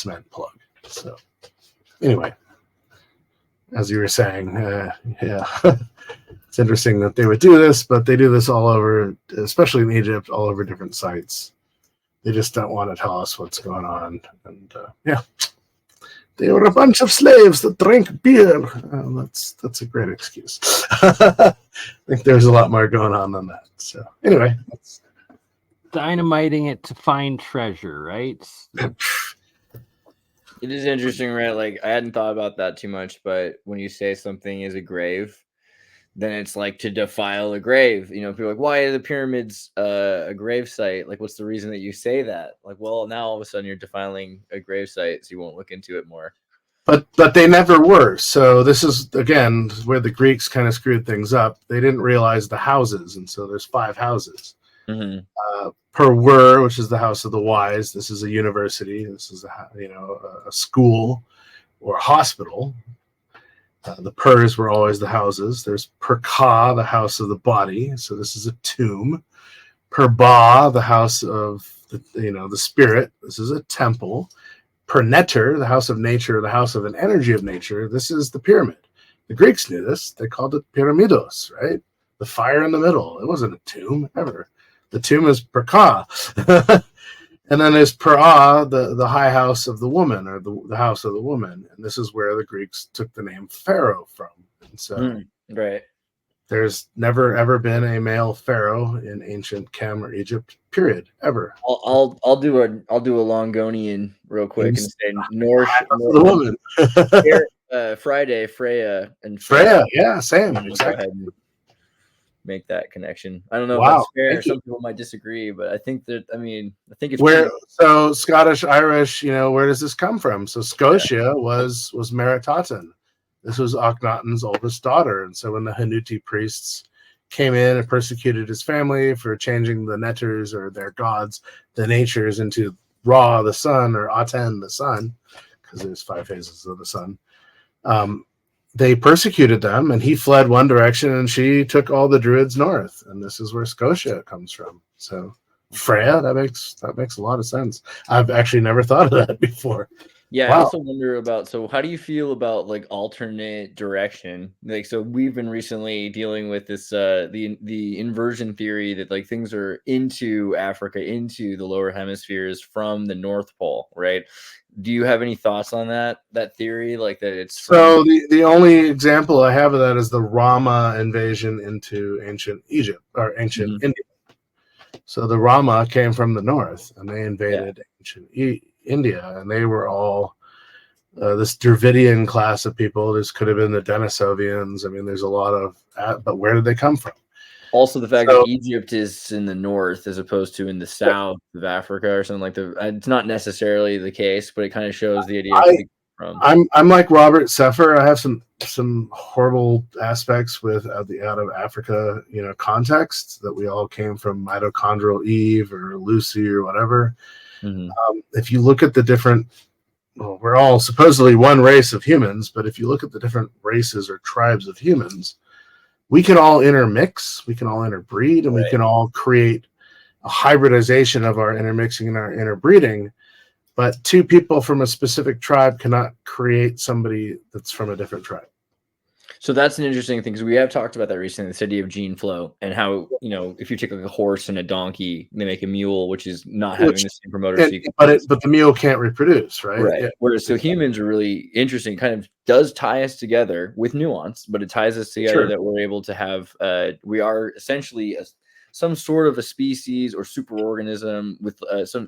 cement plug. So anyway, as you were saying, yeah, it's interesting that they would do this, but they do this all over, especially in Egypt, all over different sites. They just don't want to tell us what's going on. And yeah, they were a bunch of slaves that drank beer. That's a great excuse. I think there's a lot more going on than that. So anyway, that's dynamiting it to find treasure, right? It is interesting, right? Like, I hadn't thought about that too much, but when you say something is a grave, then it's like to defile a grave. You know, people are like, why are the pyramids a grave site? Like, what's the reason that you say that? Like, well, now all of a sudden you're defiling a grave site, so you won't look into it more. But they never were. So this is, again, where the Greeks kind of screwed things up. They didn't realize the houses, and so there's 5 houses. Mm-hmm. Per which is the house of the wise. This is a university. This is a school or a hospital. The Pers were always the houses. There's Per-Ka, the house of the body. So this is a tomb. Per-Ba, the house of the spirit. This is a temple. Per-Neter, the house of nature, the house of an energy of nature. This is the pyramid. The Greeks knew this. They called it pyramidos, right? The fire in the middle. It wasn't a tomb ever. The tomb is Per-Ka. And then there's Per-Ah, the high house of the woman, or the house of the woman. And this is where the Greeks took the name Pharaoh from. And so right. There's never ever been a male pharaoh in ancient Chem or Egypt, period, ever. I'll do a Longonian real quick and say Norse the woman. Friday, Freya, and Freya, yeah, same. Exactly. Make that connection. I don't know Wow. if that's fair. Some people might disagree, but I think I think it's so Scottish, Irish, where does this come from? So Scotia was Meritaten. This was Akhenaten's oldest daughter. And so when the Hanuti priests came in and persecuted his family for changing the Neters, or their gods, the natures, into Ra, the sun, or Aten, the sun, because there's 5 phases of the sun, they persecuted them, and he fled one direction, and she took all the druids north, and this is where Scotia comes from. So Freya, that makes a lot of sense. I've actually never thought of that before. Yeah, wow. I also wonder about, so how do you feel about like alternate direction? Like, so we've been recently dealing with this the inversion theory that like things are into Africa, into the lower hemispheres from the North Pole, right? Do you have any thoughts on that theory? Like that it's so the only example I have of that is the Rama invasion into ancient Egypt or ancient India. So the Rama came from the north, and they invaded ancient India, and they were all this Dravidian class of people. This could have been the Denisovians. I mean, there's a lot of, but where did they come from? Also, the fact that Egypt is in the north as opposed to in the south of Africa or something like that. It's not necessarily the case, but it kind of shows the idea from. I'm like Robert Seffer. I have some horrible aspects with the out of Africa, context, that we all came from mitochondrial Eve or Lucy or whatever. Mm-hmm. If you look at the different, we're all supposedly one race of humans, but if you look at the different races or tribes of humans, we can all intermix, we can all interbreed, and we can all create a hybridization of our intermixing and our interbreeding. But 2 people from a specific tribe cannot create somebody that's from a different tribe. So that's an interesting thing, because we have talked about that recently, this idea of gene flow, and how, if you take like a horse and a donkey, they make a mule, which is not having the same promoter sequence. But the mule can't reproduce, right? Right. Yeah. Whereas so humans are really interesting, kind of does tie us together with nuance, but it ties us together that we're able to have, we are essentially some sort of a species or superorganism with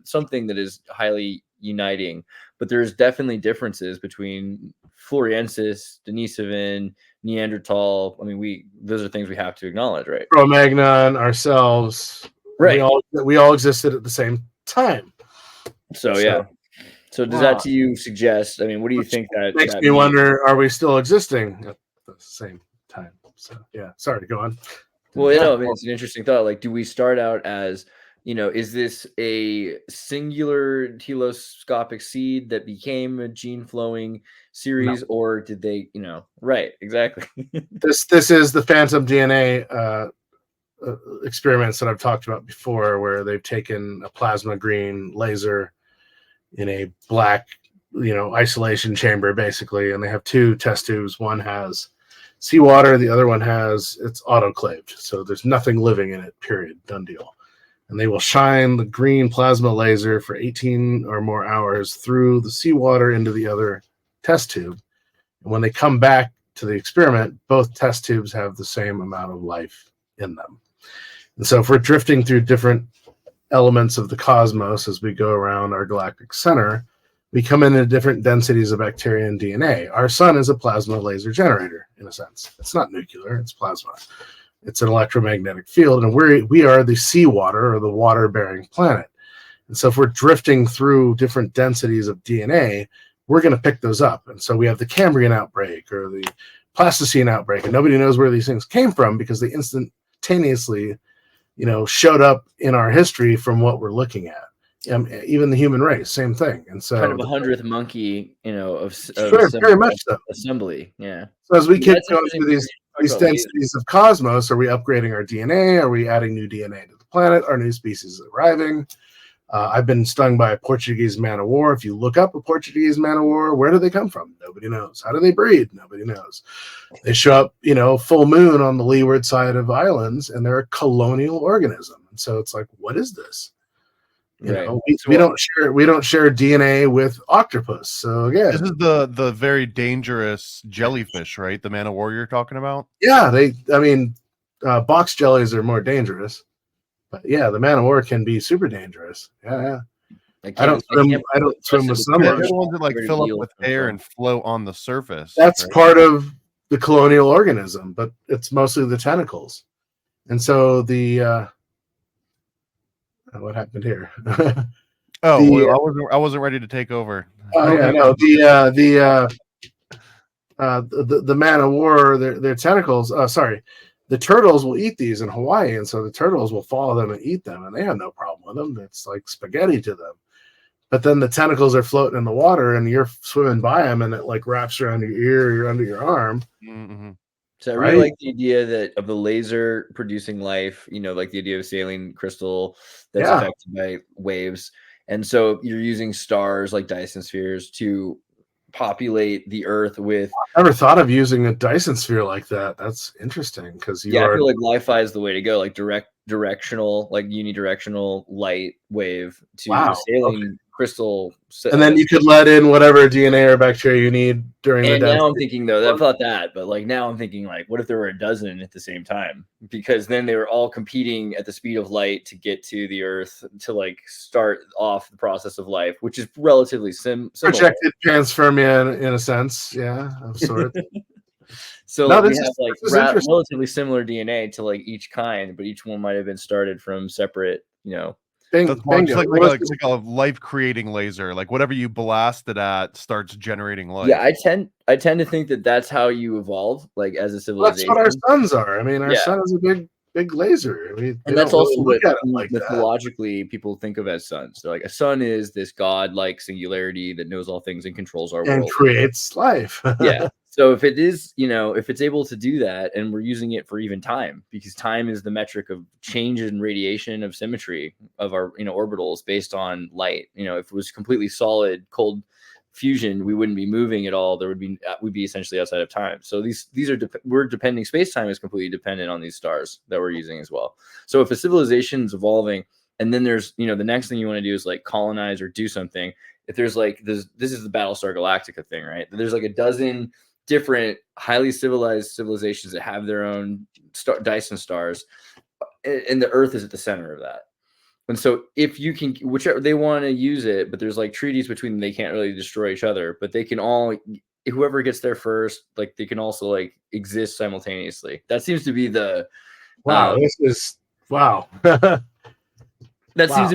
something that is highly uniting. But there's definitely differences between Floriensis, Denisovan, Neanderthal. I mean, those are things we have to acknowledge, right? Cro-Magnon, ourselves, right? We all existed at the same time. So yeah. So does that to you suggest? I mean, what do you think that makes me wonder? Are we still existing at the same time? So yeah. Sorry to go on. Well, it's an interesting thought. Like, do we start out as, is this a singular telescopic seed that became a gene flowing series, or did they, right, exactly. This is the phantom DNA experiments that I've talked about before, where they've taken a plasma green laser in a black isolation chamber basically, and they have two test tubes. One has seawater, the other one has it's autoclaved, so there's nothing living in it. Period. Done deal. And they will shine the green plasma laser for 18 or more hours through the seawater into the other test tube. And when they come back to the experiment, both test tubes have the same amount of life in them. And so if we're drifting through different elements of the cosmos as we go around our galactic center, we come into different densities of bacteria and DNA. Our sun is a plasma laser generator, in a sense. It's not nuclear, it's plasma. It's an electromagnetic field, and we are the seawater or the water-bearing planet. And so if we're drifting through different densities of DNA, we're going to pick those up. And so we have the Cambrian outbreak or the Pleistocene outbreak, and nobody knows where these things came from because they instantaneously, showed up in our history from what we're looking at. Even the human race, same thing. And so kind of a 100th monkey, of sure, very much so. Assembly. Yeah. So as we keep going through these densities of cosmos, are we upgrading our DNA? Are we adding new DNA to the planet? Are new species arriving? I've been stung by a Portuguese man of war. If you look up a Portuguese man of war, where do they come from? Nobody knows. How do they breed? Nobody knows. They show up, full moon on the leeward side of islands, and they're a colonial organism. And so it's like, what is this? We don't share DNA with octopus. So again, this is the very dangerous jellyfish, right? The man of war you're talking about. Yeah, box jellies are more dangerous, but yeah, the man of war can be super dangerous. Yeah. I don't swim with some. They're the ones that fill up with air and float on the surface. That's right? Part of the colonial organism, but it's mostly the tentacles. And so the what happened here? I wasn't ready to take over. The man of war, their tentacles. The turtles will eat these in Hawaii, and so the turtles will follow them and eat them, and they have no problem with them. It's like spaghetti to them. But then the tentacles are floating in the water, and you're swimming by them, and it wraps around your ear, or under your arm. Mm-hmm. So I really like the idea of the laser producing life, like the idea of saline crystal that's affected by waves. And so you're using stars like Dyson spheres to populate the Earth with. I never thought of using a Dyson sphere like that. That's interesting because I feel like Li-Fi is the way to go, like directional, like unidirectional light wave to the saline crystal. And then you could let in whatever DNA or bacteria you need during the day. Now I'm thinking I thought that, but now I'm thinking what if there were a dozen at the same time? Because then they were all competing at the speed of light to get to the Earth to start off the process of life, which is relatively similar. Projected panspermia in a sense, of sorts. So we have relatively similar DNA to each kind, but each one might have been started from separate, That's like a life-creating laser. Whatever you blast it at starts generating life. Yeah, I tend to think that's how you evolve, as a civilization. That's what our suns are. Our sun is a big laser. And that's also what mythologically people think of as suns. They're a sun is this god-like singularity that knows all things and controls our world and creates life. Yeah. So if it is, if it's able to do that, and we're using it for even time, because time is the metric of change in radiation of symmetry of our, orbitals based on light. If it was completely solid, cold fusion, we wouldn't be moving at all. We'd be essentially outside of time. So these are we're depending. Space time is completely dependent on these stars that we're using as well. So if a civilization is evolving, and then there's, the next thing you want to do is colonize or do something. If there's this is the Battlestar Galactica thing, right? There's a dozen different highly civilized civilizations that have their own Dyson stars, and the Earth is at the center of that. And so if you can, whichever they want to use it, but there's treaties between them, they can't really destroy each other, but they can all, whoever gets there first, they can also exist simultaneously. That seems to be the wow. Seems to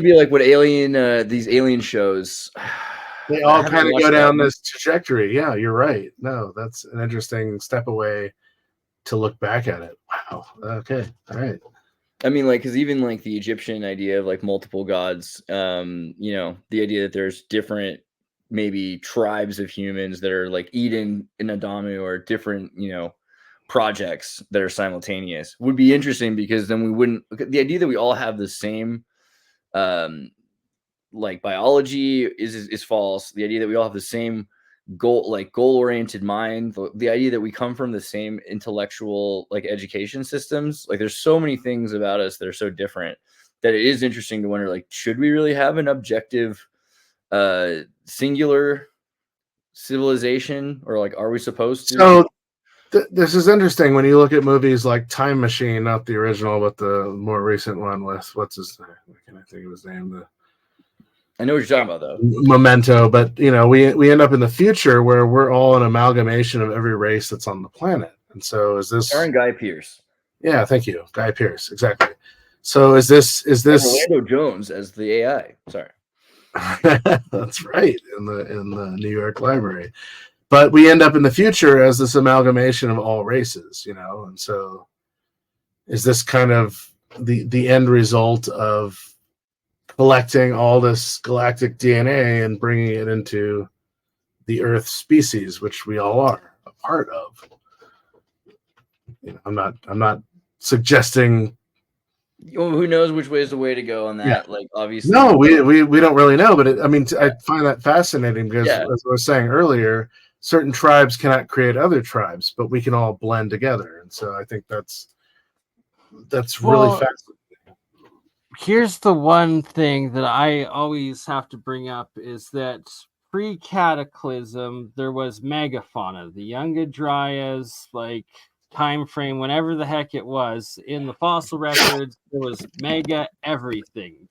be what these alien shows. They all kind of go down this trajectory. Yeah, you're right. No, that's an interesting step away to look back at it. Wow. Okay. All right. Because even the Egyptian idea of multiple gods, the idea that there's different maybe tribes of humans that are Eden and Adamu, or different, projects that are simultaneous would be interesting, because then we wouldn't. The idea that we all have the same like biology is false. The idea that we all have the same goal-oriented mind, the idea that we come from the same intellectual like education systems, like there's so many things about us that are so different that it is interesting to wonder, like, should we really have an objective singular civilization, or like are we supposed to? So this is interesting when you look at movies like Time Machine, not the original but the more recent one with what's his name, I can't think of his name, I know what you're talking about though. Memento, but you know, we end up in the future where we're all an amalgamation of every race that's on the planet. And so is this Aaron Guy Pearce? Yeah, thank you, Guy Pearce, exactly. So is this Orlando Jones as the AI? Sorry. That's right, in the New York Library. But we end up in the future as this amalgamation of all races, you know, and so is this kind of the end result of collecting all this galactic DNA and bringing it into the Earth species, which we all are a part of? You know, I'm not suggesting. Well, who knows which way is the way to go on that? Yeah. Like, obviously, no, we don't really know. But I find that fascinating because, as I was saying earlier, certain tribes cannot create other tribes, but we can all blend together, and so I think that's really fascinating. Here's the one thing that I always have to bring up is that pre-cataclysm there was megafauna, the Younger Dryas, like time frame, whenever the heck it was. In the fossil records, there was mega everything: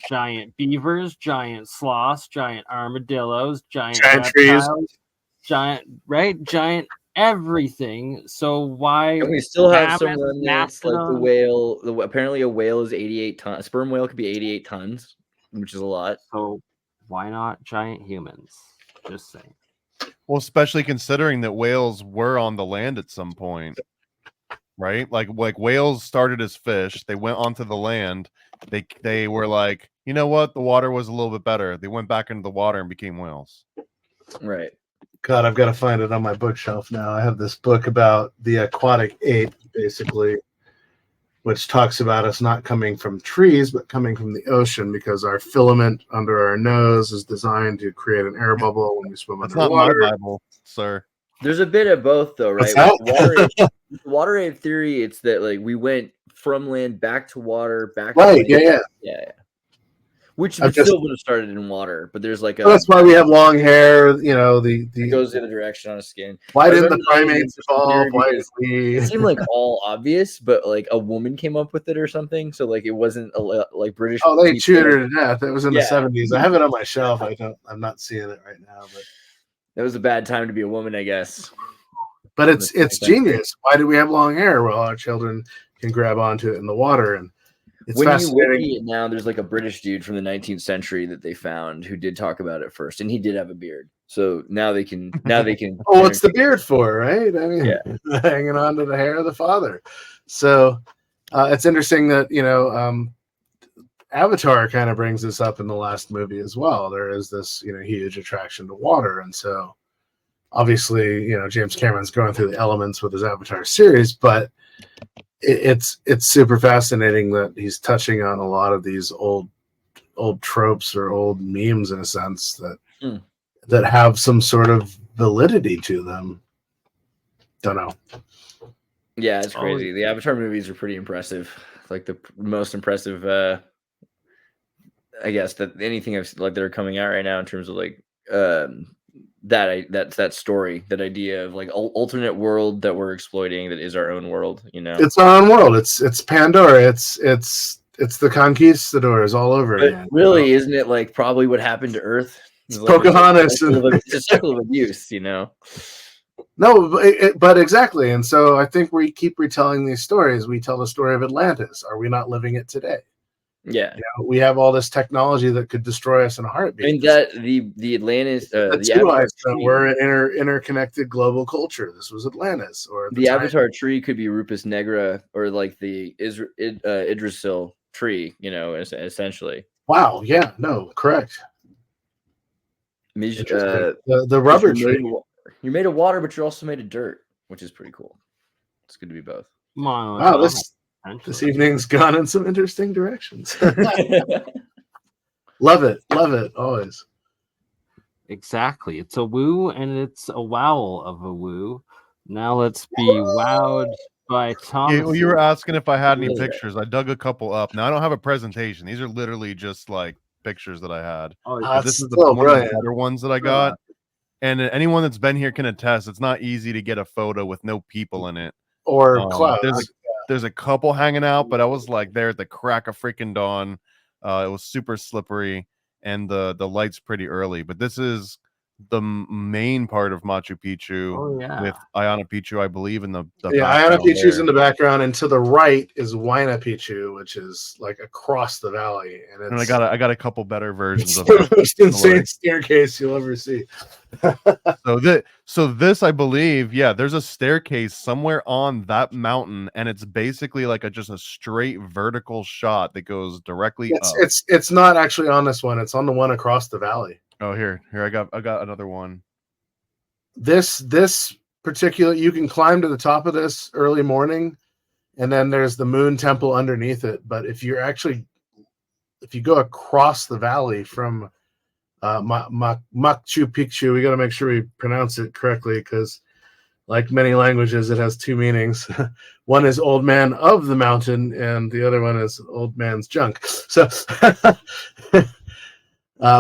giant beavers, giant sloths, giant armadillos, giant reptiles, trees, giant everything. So why? And we still have some remnants, like the whale. Apparently, a whale is 88 tons. A sperm whale could be 88 tons, which is a lot. So why not giant humans? Just saying. Well, especially considering that whales were on the land at some point, right? Like whales started as fish. They went onto the land. They were like, you know what? The water was a little bit better. They went back into the water and became whales. Right. God, I've got to find it on my bookshelf now. I have this book about the aquatic ape, basically, which talks about us not coming from trees, but coming from the ocean, because our filament under our nose is designed to create an air bubble when we swim underwater. That's not my Bible, sir. There's a bit of both, though, right? With water ape theory, it's that like we went from land back to water, back to land. Yeah. Which still would have started in water, but there's like that's why we have long hair. You know, it goes the other direction on a skin. Why didn't the primates evolve? Why did we? It seemed like all obvious, but like a woman came up with it or something. So like it wasn't like British. Oh, they chewed her to death. It was in the 70s. I have it on my shelf. I'm not seeing it right now, but it was a bad time to be a woman, I guess. But it's genius. Why do we have long hair? Well, our children can grab onto it in the water, and it's when fascinating. You wiki it now, there's like a British dude from the 19th century that they found who did talk about it first, and he did have a beard. So now they can. Oh, what's the beard for, right? I mean, hanging on to the hair of the father. So it's interesting that Avatar kind of brings this up in the last movie as well. There is this huge attraction to water, and so obviously James Cameron's going through the elements with his Avatar series, but it's super fascinating that he's touching on a lot of these old tropes or old memes, in a sense, that have some sort of validity to them. Don't know. Yeah, it's crazy. The Avatar movies are pretty impressive. Like the most impressive, I guess, that anything that are coming out right now in terms of like that story, that idea of like alternate world that we're exploiting, that is our own world. It's our own world. It's Pandora. It's the conquistadors all over again. Really, isn't it like probably what happened to Earth? It's Pocahontas. It's a cycle of abuse, No, but exactly. And so I think we keep retelling these stories. We tell the story of Atlantis. Are we not living it today? Yeah, we have all this technology that could destroy us in a heartbeat. I mean that the Atlantis, we're an interconnected global culture. This was Atlantis, or the Avatar tree could be Rupus Negra, or like the Yggdrasil tree. Essentially. Wow. Yeah. No. Correct. The rubber tree. You're made of water, but you're also made of dirt, which is pretty cool. It's good to be both. Wow. This evening's gone in some interesting directions. Love it, always. Exactly. It's a woo and it's a Wowl of a woo. Now let's be wowed by Thomas. You were asking if I had any Really? pictures. I dug a couple up. Now I don't have a presentation. These are literally just like pictures that I had. Oh, But That's this is so one of the brilliant. better ones that I got. And anyone that's been here can attest. It's not easy to get a photo with no people in it. Or clouds. There's a couple hanging out, but I was like there at the crack of freaking dawn. It was super slippery, and the light's pretty early. But this is the main part of Machu Picchu with Ayana Picchu, I believe, in the Ayana Picchu's in the background, and to the right is Huayna Picchu, which is like across the valley. And I got a couple better versions of the most insane staircase you'll ever see. So this, I believe, there's a staircase somewhere on that mountain, and it's basically like just a straight vertical shot that goes directly up. It's not actually on this one. It's on the one across the valley. Oh, here I got another one. This particular, you can climb to the top of this early morning, and then there's the moon temple underneath it. But if you go across the valley from Machu Picchu, we got to make sure we pronounce it correctly, because like many languages, it has two meanings. One is old man of the mountain, and the other one is old man's junk. So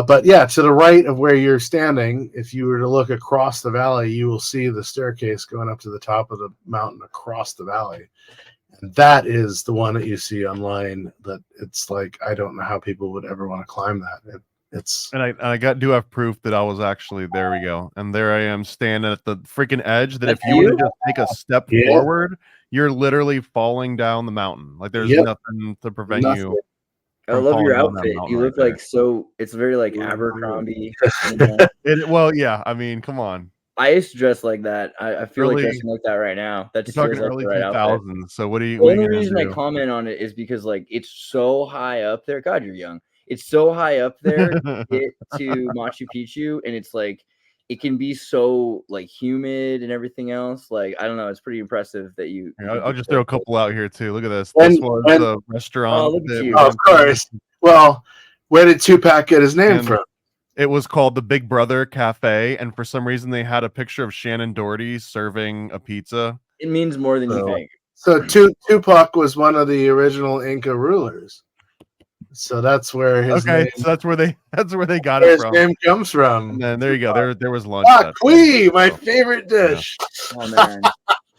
but yeah, to the right of where you're standing, if you were to look across the valley, you will see the staircase going up to the top of the mountain across the valley. And that is the one that you see online. That it's like, I don't know how people would ever want to climb that. I do have proof that I was actually, there we go. And there I am standing at the freaking edge that if you were to just take a step forward, you're literally falling down the mountain. Like there's nothing to prevent you. I love your outfit. You look like it's very like Abercrombie. Well, yeah. I mean, come on. I used to dress like that. I feel like dressing like that right now. That just feels like the right outfit. So what do you? The only reason I comment on it is because like it's so high up there. God, you're young. It's so high up there to get to Machu Picchu, and it's like it can be so like humid and everything else. Like I don't know, it's pretty impressive that you. I'll just throw a couple out here too. Look at this. This was the restaurant. Oh, look at you. Of course. Well, where did Tupac get his name from? It was called the Big Brother Cafe, and for some reason they had a picture of Shannon Doherty serving a pizza. It means more than you think. So Tupac was one of the original Inca rulers. So that's where his name, so that's where they got it from. His name comes from. And then there you go. There was lunch. My favorite dish. Yeah. Oh man,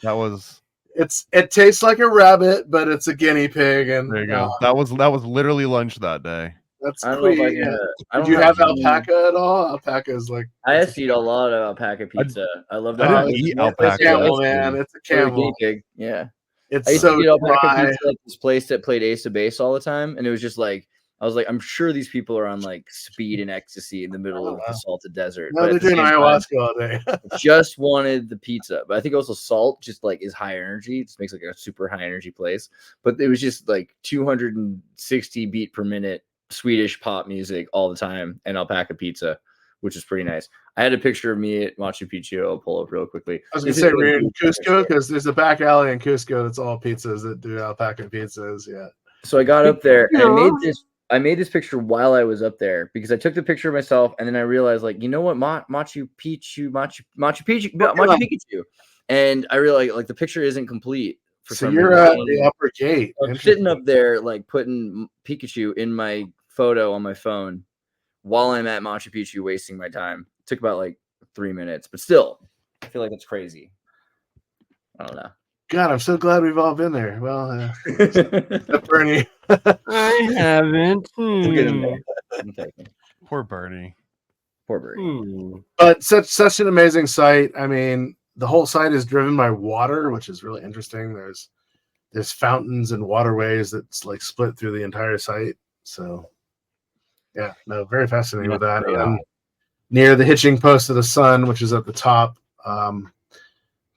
that was. It tastes like a rabbit, but it's a guinea pig. And there you go. That was literally lunch that day. That's Did you have alpaca at all? Alpaca is like. I used to eat a lot of alpaca pizza. I love that. I didn't eat alpaca. It's a camel, man. It's a camel. Pig. Yeah. It's I used so to eat alpaca dry. pizza at this place that played Ace of Base all the time, and it was just like I was like, I'm sure these people are on like speed and ecstasy in the middle of the salted desert. No, they're doing ayahuasca all day. Just wanted the pizza, but I think also salt just like is high energy. It just makes like a super high energy place. But it was just like 260 beat per minute Swedish pop music all the time, and alpaca pizza, which is pretty nice. I had a picture of me at Machu Picchu. I'll pull up real quickly. I was gonna say we're in Cusco because there's a back alley in Cusco that's all pizzas that do alpaca pizzas. Yeah. So I got up there and I made this picture while I was up there because I took the picture of myself and then I realized, like, you know what, Machu Picchu, and I realized like the picture isn't complete. So you're at the upper gate. I'm sitting up there like putting Pikachu in my photo on my phone while I'm at Machu Picchu, wasting my time. It took about like 3 minutes, but still, I feel like it's crazy. I don't know. God, I'm so glad we've all been there. Well, Bernie. I haven't. We'll get him there. Poor Bernie. Poor Bernie. But such an amazing site. I mean, the whole site is driven by water, which is really interesting. There's fountains and waterways that's like split through the entire site. So, yeah, no, very fascinating with that. And near the hitching post of the sun, which is at the top,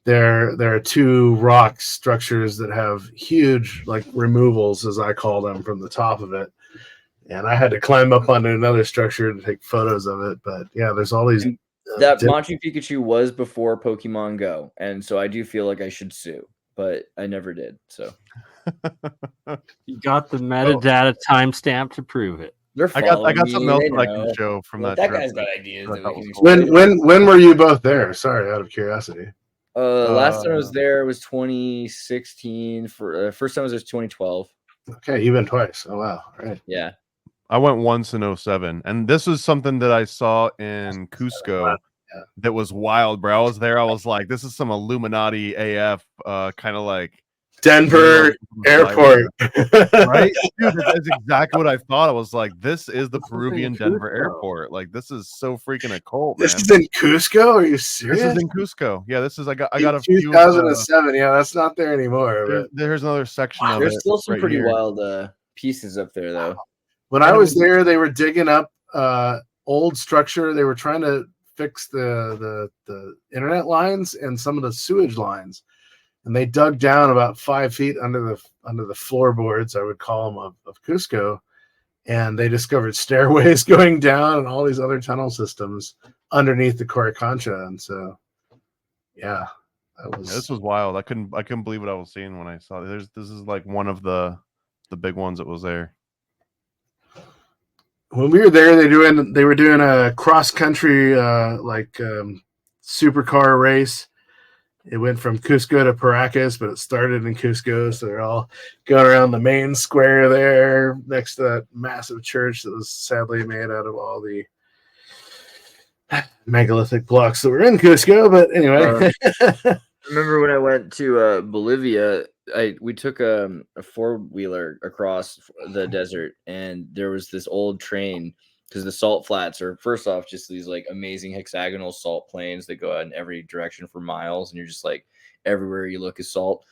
there are two rock structures that have huge like removals, as I call them, from the top of it. And I had to climb up onto another structure to take photos of it. But yeah, there's all these. That Machu Picchu was before Pokemon Go, and so I do feel like I should sue, but I never did. So you got the metadata timestamp to prove it. They're I got following something me, else they that I can know. show from Like, that that trip. guy's got ideas that we can When exploit. when were you both there? Sorry, out of curiosity. Last time I was there was 2016. For first time I was there was 2012. Okay, you've been twice. Oh wow, all right. Yeah. I went once in 07, and this was something that I saw in Cusco Yeah. that was wild, bro. I was there. I was like, this is some Illuminati AF, kind of like Denver Airport. right? Dude, that's exactly what I thought. I was like, this is the This is in Peruvian Denver Cusco. Airport. Like, this is so freaking occult, This man. is in Cusco? Are you This serious? is in Cusco. Yeah, this is I got a few 2007. Yeah, that's not there anymore. But there's another section of There's it still some right pretty here. wild pieces up there, though. when I was there, they were digging up old structure. They were trying to fix the internet lines and some of the sewage lines, and they dug down about 5 feet under the floorboards, I would call them, of Cusco, and they discovered stairways going down and all these other tunnel systems underneath the Coricancha. And so, yeah, This was wild. I couldn't believe what I was seeing when I saw it. This is like one of the big ones that was there. When we were there, they were doing a cross country supercar race. It went from Cusco to Paracas, but it started in Cusco, so they're all going around the main square there next to that massive church that was sadly made out of all the megalithic blocks that were in Cusco. But anyway, Remember when I went to Bolivia, we took a four-wheeler across the desert, and there was this old train, because the salt flats are, first off, just these like amazing hexagonal salt plains that go out in every direction for miles, and you're just like, everywhere you look is salt.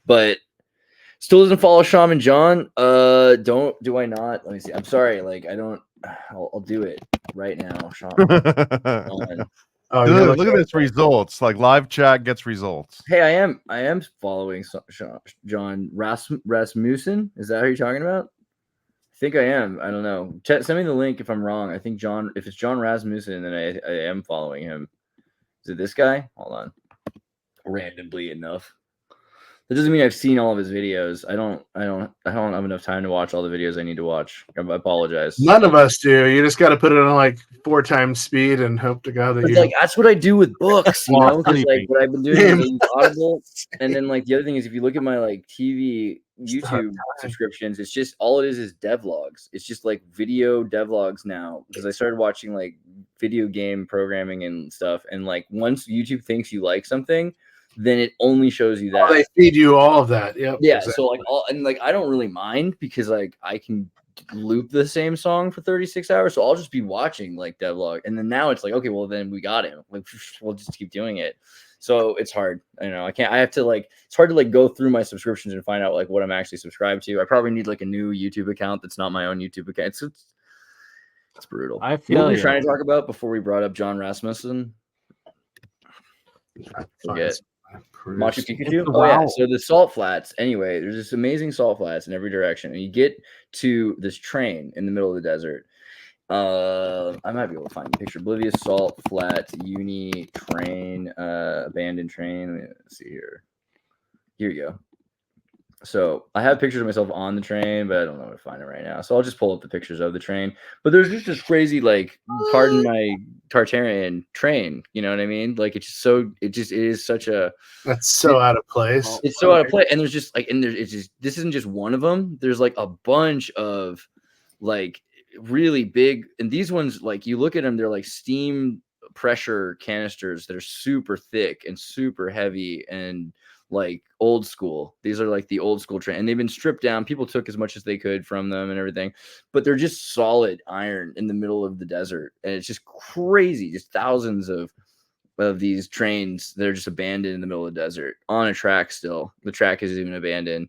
But still doesn't follow Shaman John. Do I not? Let me see. I'm sorry. Like, I don't. I'll do it right now, Shaman. Look at this results. Like, live chat gets results. Hey, I am following John Rasmussen. Is that who you're talking about? I think I am. I don't know. Send me the link if I'm wrong. I think if it's John Rasmussen, then I am following him. Is it this guy? Hold on. Randomly enough. That doesn't mean I've seen all of his videos. I don't have enough time to watch all the videos I need to watch. I apologize. None of us do. You just got to put it on like 4 times speed and hope to God that you. Like, that's what I do with books, you know. Because like what I've been doing is I use Audible, and then like the other thing is if you look at my like YouTube subscriptions, it's just all it is devlogs. It's just like video devlogs now, because I started watching like video game programming and stuff, and like once YouTube thinks you like something, then it only shows you that. They feed you all of that. Yep, yeah. exactly. So like I don't really mind, because like I can loop the same song for 36 hours, so I'll just be watching like devlog, and then now it's like, okay, well then we got him, like we'll just keep doing it. So it's hard. I have to like, it's hard to like go through my subscriptions and find out like what I'm actually subscribed to. I probably need like a new YouTube account that's not my own YouTube account. It's brutal. I feel you know what we're trying to talk about before we brought up John Rasmussen? Forget. Machu Picchu? Oh yeah, so the salt flats. Anyway, there's this amazing salt flats in every direction, and you get to this train in the middle of the desert. I might be able to find a picture. Bolivia salt flat uni train, abandoned train. Let's see here. Here you go. So I have pictures of myself on the train, but I don't know where to find it right now. So I'll just pull up the pictures of the train. But there's just this crazy, like, pardon my Tartarian train. You know what I mean? Like, it is such a. That's so out of place. It's so out of place. And there's just like, this isn't just one of them. There's like a bunch of like really big. And these ones, like, you look at them, they're like steam pressure canisters that are super thick and super heavy and like old school. These are like the old school train, and they've been stripped down. People took as much as they could from them and everything, but they're just solid iron in the middle of the desert, and it's just crazy. Just thousands of these trains that are just abandoned in the middle of the desert on a track. Still, the track is even abandoned.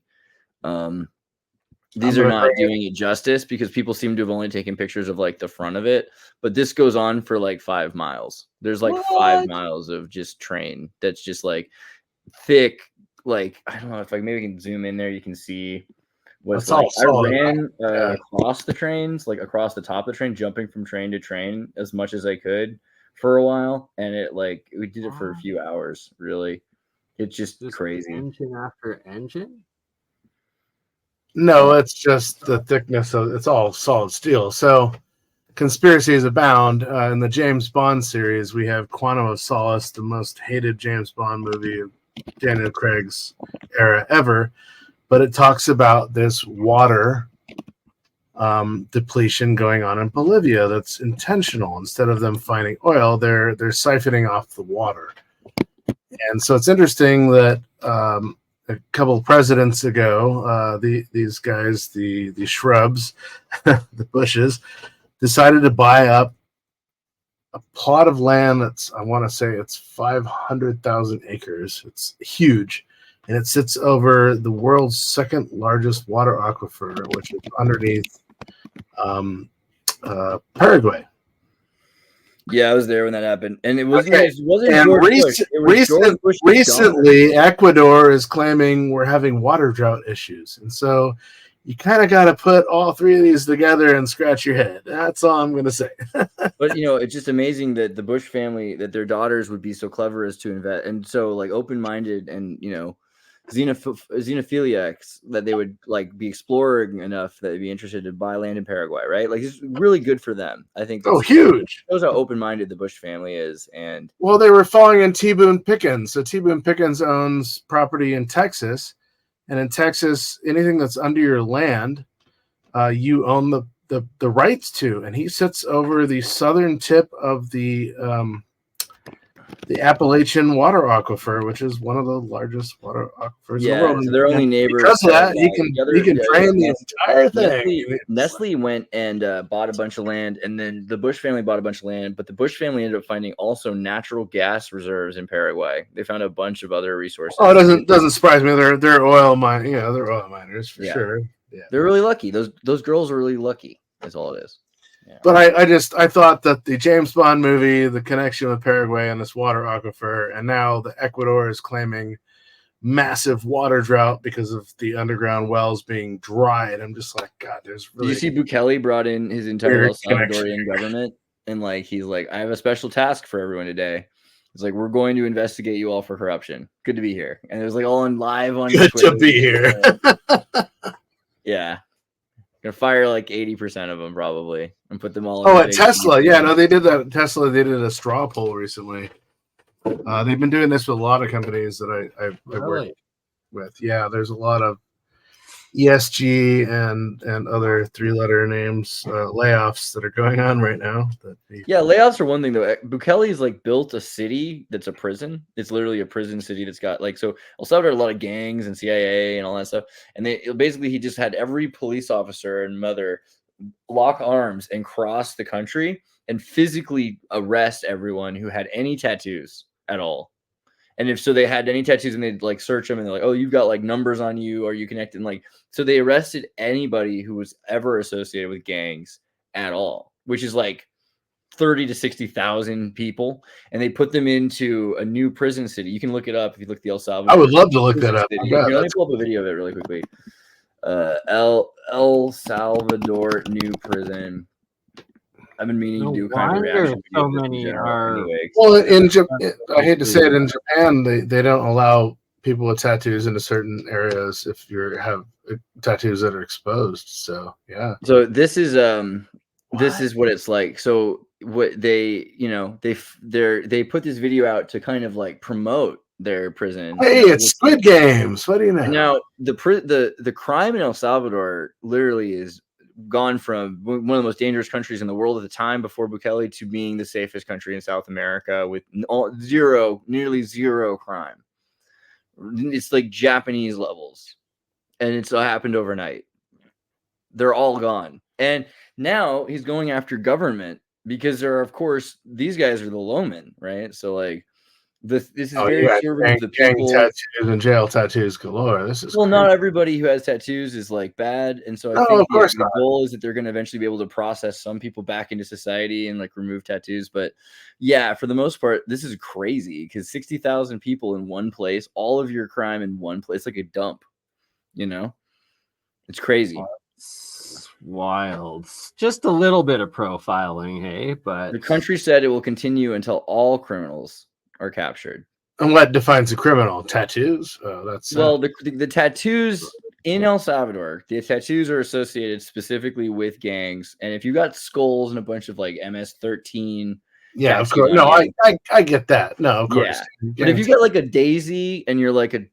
These are not doing it justice, because people seem to have only taken pictures of like the front of it, but this goes on for like 5 miles. There's like 5 miles of just train that's just like thick. Like, I don't know if maybe we can zoom in there, you can see what it's like. I ran across the trains, like across the top of the train, jumping from train to train as much as I could for a while, and it like we did it for a few hours. Really, it's just crazy. Engine after engine. No, it's just the thickness of it's all solid steel. So conspiracies abound. In the James Bond series, we have Quantum of Solace, the most hated James Bond movie of Daniel Craig's era ever. But it talks about this water depletion going on in Bolivia that's intentional. Instead of them finding oil, they're siphoning off the water. And so it's interesting that a couple of presidents ago, these guys, the shrubs, the bushes, decided to buy up a plot of land that's, I want to say it's 500,000 acres. It's huge. And it sits over the world's second largest water aquifer, which is underneath Paraguay. Yeah, I was there when that happened, and it wasn't. Okay. It wasn't And George Bush. It was George Bush's recently, Ecuador is claiming we're having water drought issues, and so you kind of got to put all three of these together and scratch your head. That's all I'm going to say. But it's just amazing that the Bush family, that their daughters would be so clever as to invest, and so like open-minded, and xenophiliacs, that they would like be exploring enough that they'd be interested to buy land in Paraguay, right? Like it's really good for them. I think. Huge. Shows how open-minded the Bush family is, and well, they were following in T. Boone Pickens. So T. Boone Pickens owns property in Texas, and in Texas, anything that's under your land, you own the rights to, and he sits over the southern tip of the Appalachian water aquifer, which is one of the largest water aquifers in the world. So they're only neighbors. Because of that, he can drain the entire thing. Nestle went and bought a bunch of land, and then the Bush family bought a bunch of land, but the Bush family ended up finding also natural gas reserves in Paraguay. They found a bunch of other resources. Oh, it doesn't surprise me. They're oil mine. Yeah, they're oil miners for sure. Yeah, they're really lucky. Those girls are really lucky. That's all it is. Yeah. But I thought that the James Bond movie, the connection with Paraguay and this water aquifer, and now the Ecuador is claiming massive water drought because of the underground wells being dried. I'm just like, God, there's really. Did you see Bukele brought in his entire El Salvadorian government, and like he's like, I have a special task for everyone today. It's like, we're going to investigate you all for corruption. Good to be here. And it was like all on live on Good Twitter. to be here. Yeah. Gonna fire like 80% of them probably and put them all in. Oh, at Tesla. Yeah, no, they did that at Tesla. They did a straw poll recently. They've been doing this with a lot of companies that I work with. Yeah, there's a lot of ESG and other three-letter names layoffs that are going on right now. Yeah, layoffs are one thing though. Bukele's like built a city that's a prison. It's literally a prison city that's got like, so El Salvador had a lot of gangs and CIA and all that stuff. And he just had every police officer and mother lock arms and cross the country and physically arrest everyone who had any tattoos at all. And if so, they had any tattoos, and they'd like search them, and they're like, "Oh, you've got like numbers on you. Are you connected?" And like, so they arrested anybody who was ever associated with gangs at all, which is like 30 to 60,000 people, and they put them into a new prison city. You can look it up if you look the El Salvador. I would love to look that up. Let me pull up a video of it really quickly. El Salvador new prison. I've been meaning to do kind of reaction. So many are. Anyway. Well, in Japan, I hate to say it, in Japan, they don't allow people with tattoos into certain areas if you have tattoos that are exposed. So yeah. So this is what it's like. So what they they put this video out to kind of like promote their prison. Hey, it's Squid Games. What do you know? Now the crime in El Salvador literally is gone from one of the most dangerous countries in the world at the time before Bukele to being the safest country in South America with nearly zero crime. It's like Japanese levels, and it's happened overnight. They're all gone, and now he's going after government because there are, of course, these guys are the lowmen, right? So like this is very serving of the people. Tattoos and jail tattoos galore. This is well, not everybody who has tattoos is like bad, and so I think of course the goal is that they're going to eventually be able to process some people back into society and like remove tattoos. But yeah, for the most part, this is crazy because 60,000 people in one place, all of your crime in one place, like a dump. It's crazy. It's wild. Just a little bit of profiling, hey, but the country said it will continue until all criminals are captured. And what defines a criminal? Tattoos? Oh, that's well, the tattoos in El Salvador, the tattoos are associated specifically with gangs, and if you got skulls and a bunch of like MS-13, Yeah, of tattooed course. on No, you, I get that. No, of course. yeah. But if you got like a daisy and you're like a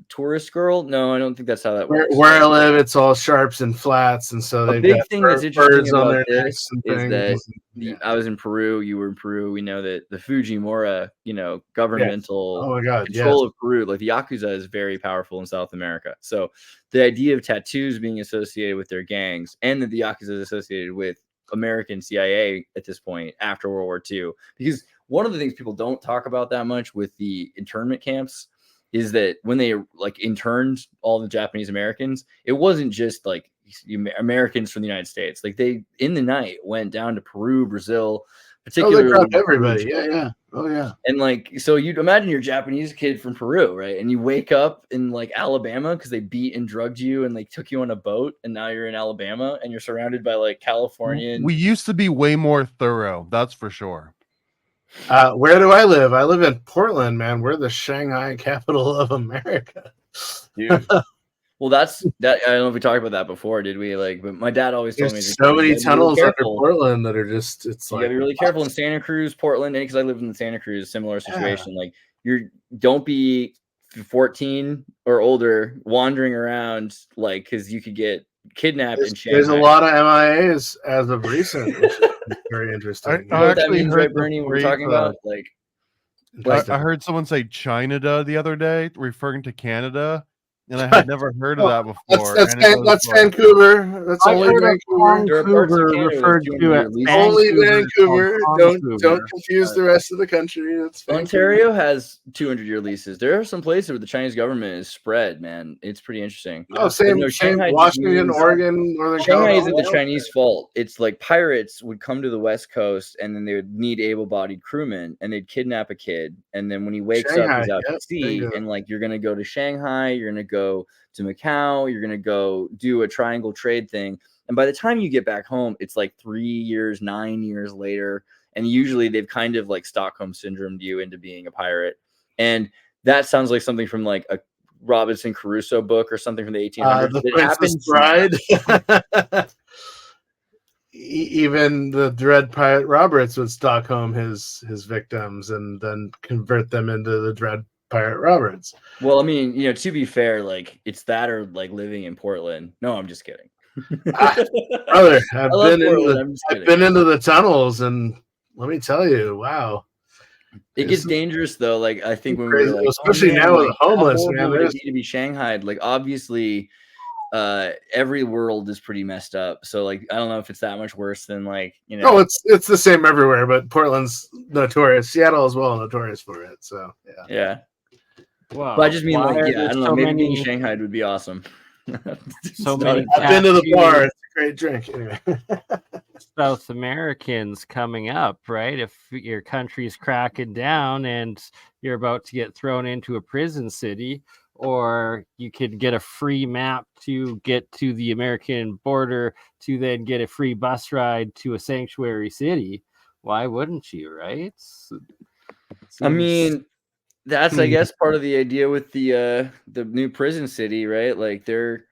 tourist girl, no, I don't think that's how that works. where I live, it's all sharps and flats, and so A they've big got thing that's interesting birds on about their this necks and is that things. Yeah. I was in Peru, you were in Peru. We know that the Fujimura, Yes. governmental Oh my God, control yes. of Peru, like the Yakuza is very powerful in South America. So the idea of tattoos being associated with their gangs and that the Yakuza is associated with American CIA at this point after World War II, because one of the things people don't talk about that much with the internment camps is that when they like interned all the Japanese Americans, it wasn't just like Americans from the United States. Like they in the night went down to Peru, Brazil, particularly they grabbed everybody. Yeah. Oh yeah. and like, so you'd imagine you're a Japanese kid from Peru, right? And you wake up in like Alabama because they beat and drugged you and they took you on a boat, and now you're in Alabama and you're surrounded by like Californian. We used to be way more thorough, that's for sure. Where do I live? I live in Portland, man. We're the Shanghai capital of America. Dude. Well, that's that. I don't know if we talked about that before, did we? Like, but my dad always told me There's so many tunnels under careful. Portland that are just, it's You like, gotta be really careful in Santa Cruz, Portland, because I lived in the Santa Cruz, similar situation. Like, don't be 14 or older wandering around, like, because you could get kidnapped in Shanghai. there's a lot of MIAs as of recent, which is very interesting. You know what that means, right, Bernie? We're talking about like I heard someone say China the other day, referring to Canada, and I had never heard of that before. That's Vancouver. That's only Vancouver. Referred to as only Vancouver. Don't confuse the rest of the country. That's Ontario has 200-year leases. There are some places where the Chinese government is spread, man. It's pretty interesting. Oh, same. Shanghai, Washington, Oregon, Northern Shanghai isn't the Chinese fault. It's like pirates would come to the West Coast and then they would need able-bodied crewmen and they'd kidnap a kid. And then when he wakes up, he's out to sea. And like, you're gonna go to Shanghai, you're gonna go to Macau, you're gonna go do a triangle trade thing. And by the time you get back home, it's like 3 years, 9 years later. And usually they've kind of like Stockholm syndromed you into being a pirate. And that sounds like something from like a Robinson Crusoe book or something from the 1800s. The Princess Bride. Even the Dread Pirate Roberts would Stockholm his victims and then convert them into the Dread Pirate Roberts. Well, I mean, to be fair, like it's that or like living in Portland. No, I'm just kidding. Brother, I've been into the tunnels, and let me tell you, wow. It gets dangerous though. Like I think when we're like, especially now with homeless, man, there's need to be Shanghaied. Like obviously, every world is pretty messed up. So like I don't know if it's that much worse than like No, it's the same everywhere, but Portland's notorious. Seattle as well notorious for it. So yeah. Wow. But I just mean like I don't know. Maybe being Shanghai would be awesome. So many. I've been to the bar. It's a great drink. Anyway. South Americans coming up, right? If your country's cracking down and you're about to get thrown into a prison city, or you could get a free map to get to the American border to then get a free bus ride to a sanctuary city, why wouldn't you, right? I mean, that's I guess part of the idea with the new prison city, right? Like they're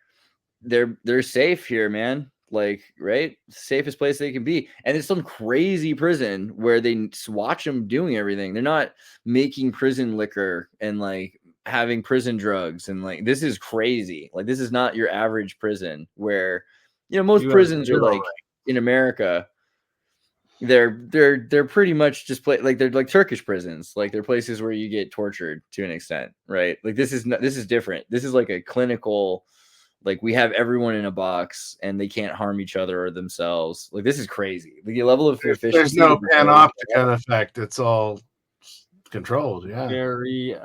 safe here, man. Like, right, safest place they can be, and it's some crazy prison where they watch them doing everything. They're not making prison liquor and like having prison drugs, and like this is crazy. Like this is not your average prison where most prisons are like in America. They're pretty much just like they're like Turkish prisons. Like they're places where you get tortured to an extent, right? Like this is different. This is like a clinical. Like we have everyone in a box and they can't harm each other or themselves. Like this is crazy. Like the level of efficiency. There's no panopticon effect. It's all controlled. Yeah. Very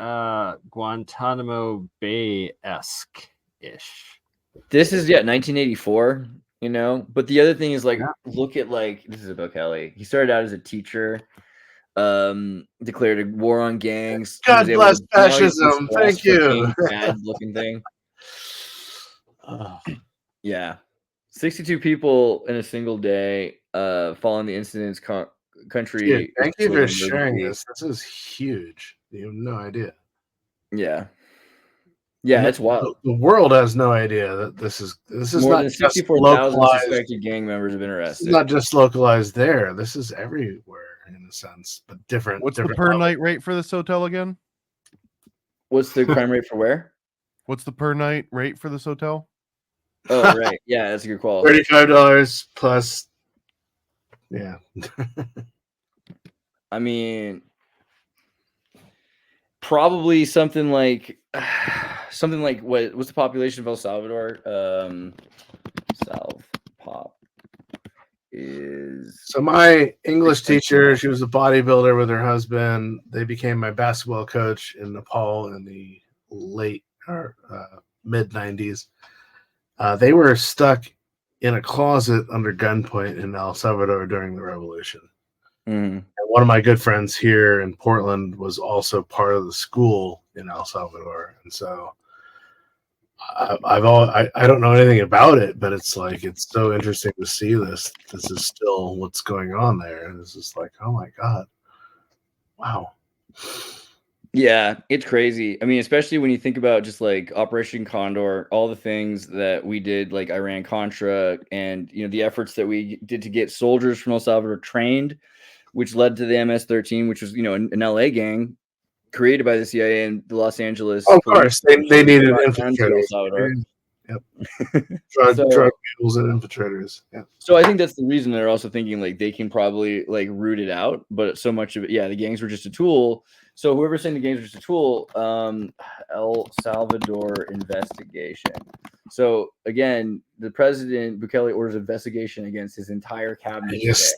Guantanamo Bay-esque ish. This is 1984. But the other thing is like look at like this is about Kelly. He started out as a teacher. Declared a war on gangs. God bless fascism. Thank you. Bad looking thing. Yeah, 62 people in a single day following the incident's country. Dude, thank you for sharing this. This is huge. You have no idea. Yeah. Yeah, And it's wild. The world has no idea that this is More not than just 64,000 localized. suspected gang members have been This is arrested. not just localized there. This is everywhere in a sense, but different. What's the different per level. night rate for this hotel again? What's the crime rate for where? What's the per night rate for this hotel? Oh, right. Yeah, that's a good call. $35 plus. Yeah. I mean, probably something like what's the population of El Salvador? Salv Pop is So my English teacher, she was a bodybuilder with her husband. They became my basketball coach in Nepal in the late or mid 90s. They were stuck in a closet under gunpoint in El Salvador during the revolution. Mhm. And one of my good friends here in Portland was also part of the school in El Salvador. And so I don't know anything about it, but it's like it's so interesting to see this. This is still what's going on there. And it's just like, oh my God. Wow. Yeah, it's crazy. I mean, especially when you think about just like Operation Condor, all the things that we did, like Iran Contra, and the efforts that we did to get soldiers from El Salvador trained, which led to the MS-13, which was an LA gang created by the CIA and the Los Angeles. Oh, of course, they needed infiltrators. Yep. Drug mules and infiltrators. Yeah. So I think that's the reason they're also thinking like they can probably like root it out, but so much of it, the gangs were just a tool. So whoever's saying the gangs were just a tool, El Salvador investigation. So again, the president Bukele orders investigation against his entire cabinet. Yes.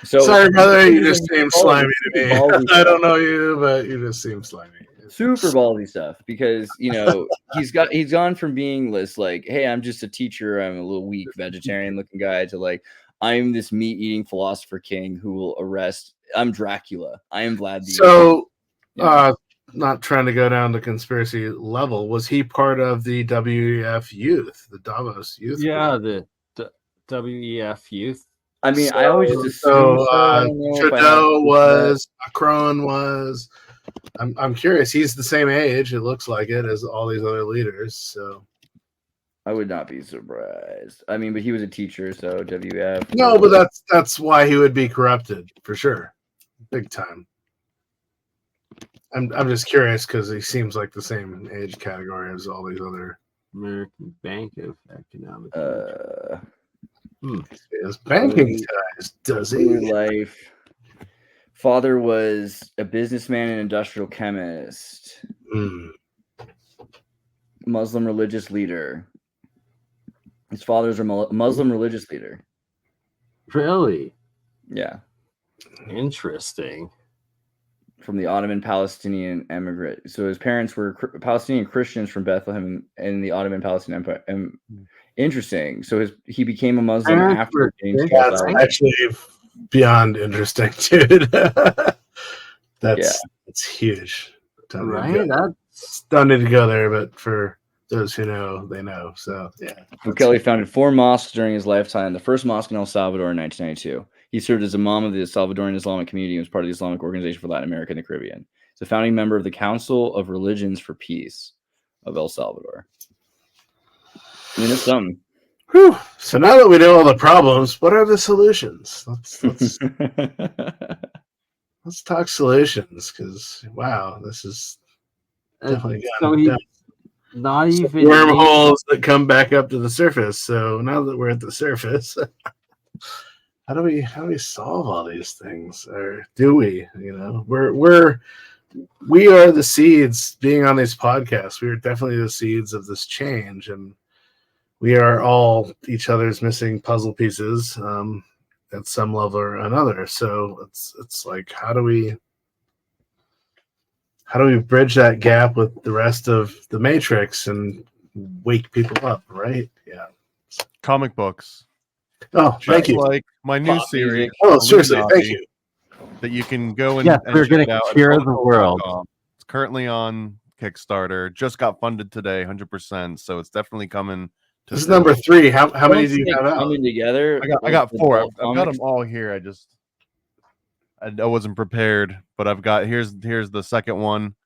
So sorry, brother, you just seem slimy to me. I don't know you, but you just seem slimy. Super ballsy stuff because he's gone from being this like, hey, I'm just a teacher, I'm a little weak vegetarian looking guy, to like, I'm this meat eating philosopher king who will arrest. I'm Dracula. I am Vlad. So, not trying to go down the conspiracy level, was he part of the WEF youth, the Davos youth? Yeah, the WEF youth. I mean, I always just assume Trudeau was, Macron was. I'm curious. He's the same age, it looks like it, as all these other leaders. So I would not be surprised. I mean, but he was a teacher, so WF. No, but that's why he would be corrupted for sure, big time. I'm just curious because he seems like the same age category as all these other. American Bank of Economic. His banking ties, does he? Life. Father was a businessman and industrial chemist. Muslim religious leader. His father's a Muslim religious leader. Really? Yeah. Interesting. From the Ottoman Palestinian immigrant. So his parents were Palestinian Christians from Bethlehem in the Ottoman Palestinian Empire. Interesting. So he became a Muslim after getting to that's actually beyond interesting, dude. That's huge. Right? Don't need to go there, but for those who know, they know. So yeah. Bukele founded 4 mosques during his lifetime. The first mosque in El Salvador in 1992. He served as imam of the Salvadoran Islamic community and was part of the Islamic Organization for Latin America and the Caribbean. He's a founding member of the Council of Religions for Peace of El Salvador. I mean, it's something. Whew. So now that we know all the problems, what are the solutions? Let's talk solutions, because wow, this is definitely not even wormholes that come back up to the surface. So now that we're at the surface, how do we solve all these things, or do we? We are the seeds. Being on these podcasts, we are definitely the seeds of this change, and we are all each other's missing puzzle pieces at some level or another. So it's like, how do we bridge that gap with the rest of the Matrix and wake people up, right? Yeah. Comic books. Oh, thank you. Like my new series. Oh, seriously, thank you. That you can go and we're going to cure the world. It's currently on Kickstarter. Just got funded today, 100%. So it's definitely coming. This is number 3. How many do you have out? Coming together. I got 4. I've got them all here. I wasn't prepared, but I've got here's the second one.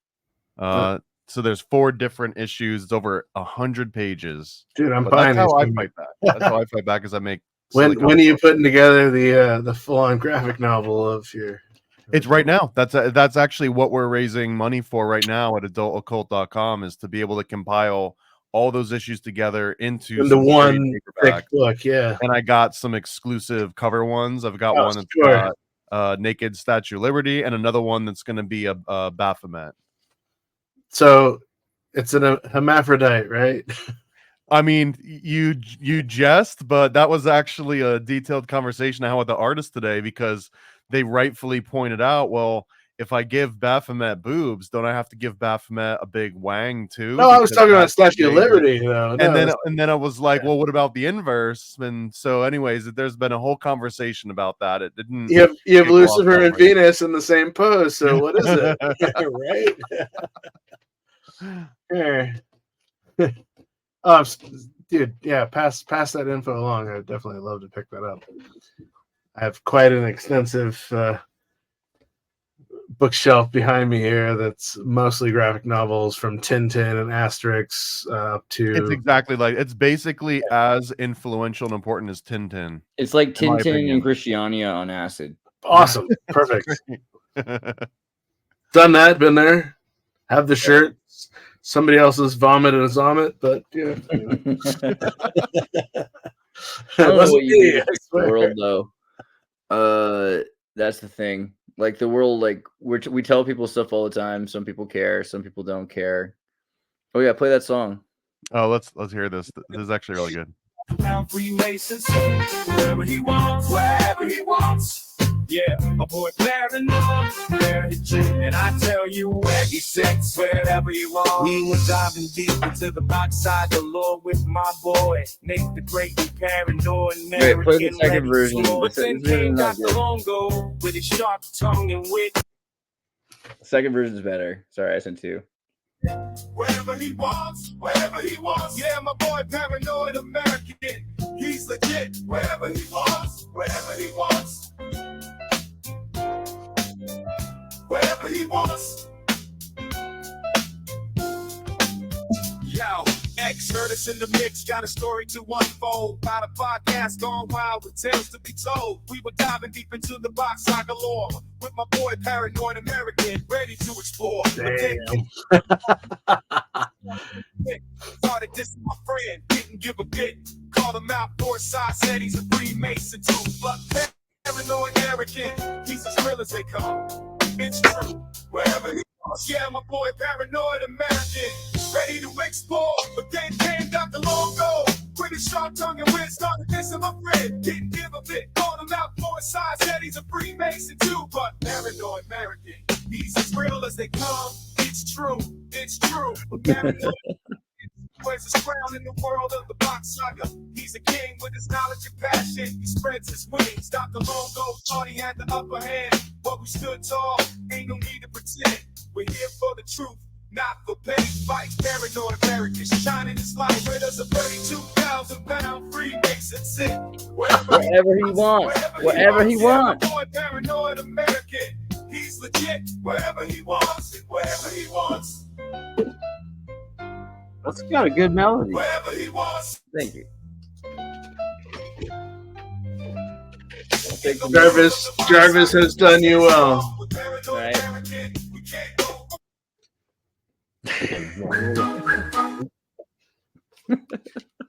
So there's 4 different issues. It's over 100 pages. Dude, I'm But buying that's how I these. fight back. That's how I fight back. Is I make. When are you putting together the full-on graphic novel of your? It's right now. That's actually what we're raising money for right now at adultoccult.com, is to be able to compile all those issues together into the some one trade thick paperback. book, yeah. And I got some exclusive cover ones. I've got one that's sure. got naked Statue of Liberty, and another one that's going to be a Baphomet. So it's a hermaphrodite, right? I mean, you jest, but that was actually a detailed conversation I had with the artist today, because they rightfully pointed out, well, if I give Baphomet boobs, don't I have to give Baphomet a big wang too? No, I was talking about Statue of Liberty, though. And then I was like, well, what about the inverse? And so, anyways, there's been a whole conversation about that. It didn't. You have Lucifer and Venus in the same pose. So what is it? Right? Oh, dude, yeah. Pass that info along. I'd definitely love to pick that up. I have quite an extensive bookshelf behind me here that's mostly graphic novels, from Tintin and Asterix up to. It's exactly like, it's basically as influential and important as Tintin. It's like Tintin and Christiania on acid. Awesome. Perfect. Done that, been there. Have the shirt. Somebody else's vomit and vomit, but yeah. I don't know what you do with the world, though. That's the thing. Like, the world, like, we tell people stuff all the time. Some people care, some people don't care. Oh yeah, play that song. Oh, let's hear this. This is actually really good. Now Freemasons, wherever he wants, wherever he wants. Yeah, a boy paranoid, and I tell you where he sits, wherever he wants. We were diving deep into the backside of the Lord with my boy, Nate the Great and paranoid. Wait, play the second version. But then King got the longo with his sharp tongue and wit. The second version is better. Sorry, I sent 2. Wherever he wants, wherever he wants. Yeah, my boy paranoid American. He's legit. Wherever he wants, wherever he wants. Wherever he wants. Yo, X heard us in the mix, got a story to unfold. About a podcast gone wild with tales to be told. We were diving deep into the box like a lore with my boy paranoid American, ready to explore. Started dissing my friend, didn't give a bit. Called him out for his side, said he's a Freemason too. But paranoid American, he's as real as they come. It's true, wherever he goes. Yeah, my boy paranoid American, ready to explore. But then came Dr. Longo, with his sharp tongue and wit, started dissing my friend. Didn't give a bit, called him out for his side, said he's a Freemason too. But paranoid American, he's as real as they come. It's true, but paranoid wears his crown in the world of the box saga. He's a king with his knowledge and passion. He spreads his wings. Dr. Longo thought he had the upper hand, but we stood tall. Ain't no need to pretend. We're here for the truth, not for petty fights. Paranoid American shining his light. Where does a 32,000-pound Freemason sit? Wherever he wants. Wherever he wants. Boy, paranoid American. He's legit. Wherever he wants. Wherever he wants. That's got a good melody. Wherever he wants. Thank you. Jarvis has done you well. Right.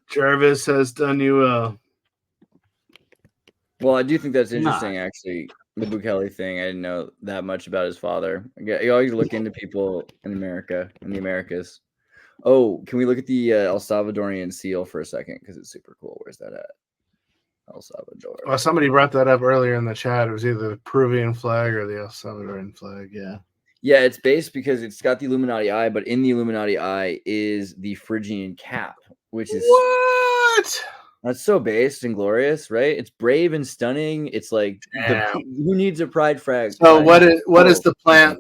Jarvis has done you well. Well, I do think that's interesting, actually. The Bukele thing. I didn't know that much about his father. You always look into people in America, in the Americas. Oh, can we look at the El Salvadorian seal for a second? Because it's super cool. Where's that at? El Salvador. Well, somebody brought that up earlier in the chat. It was either the Peruvian flag or the El Salvadorian flag. Yeah. Yeah, it's based because it's got the Illuminati eye, but in the Illuminati eye is the Phrygian cap, which is what? That's so based and glorious, right? It's brave and stunning. It's like who needs a pride flag? So what is the plant?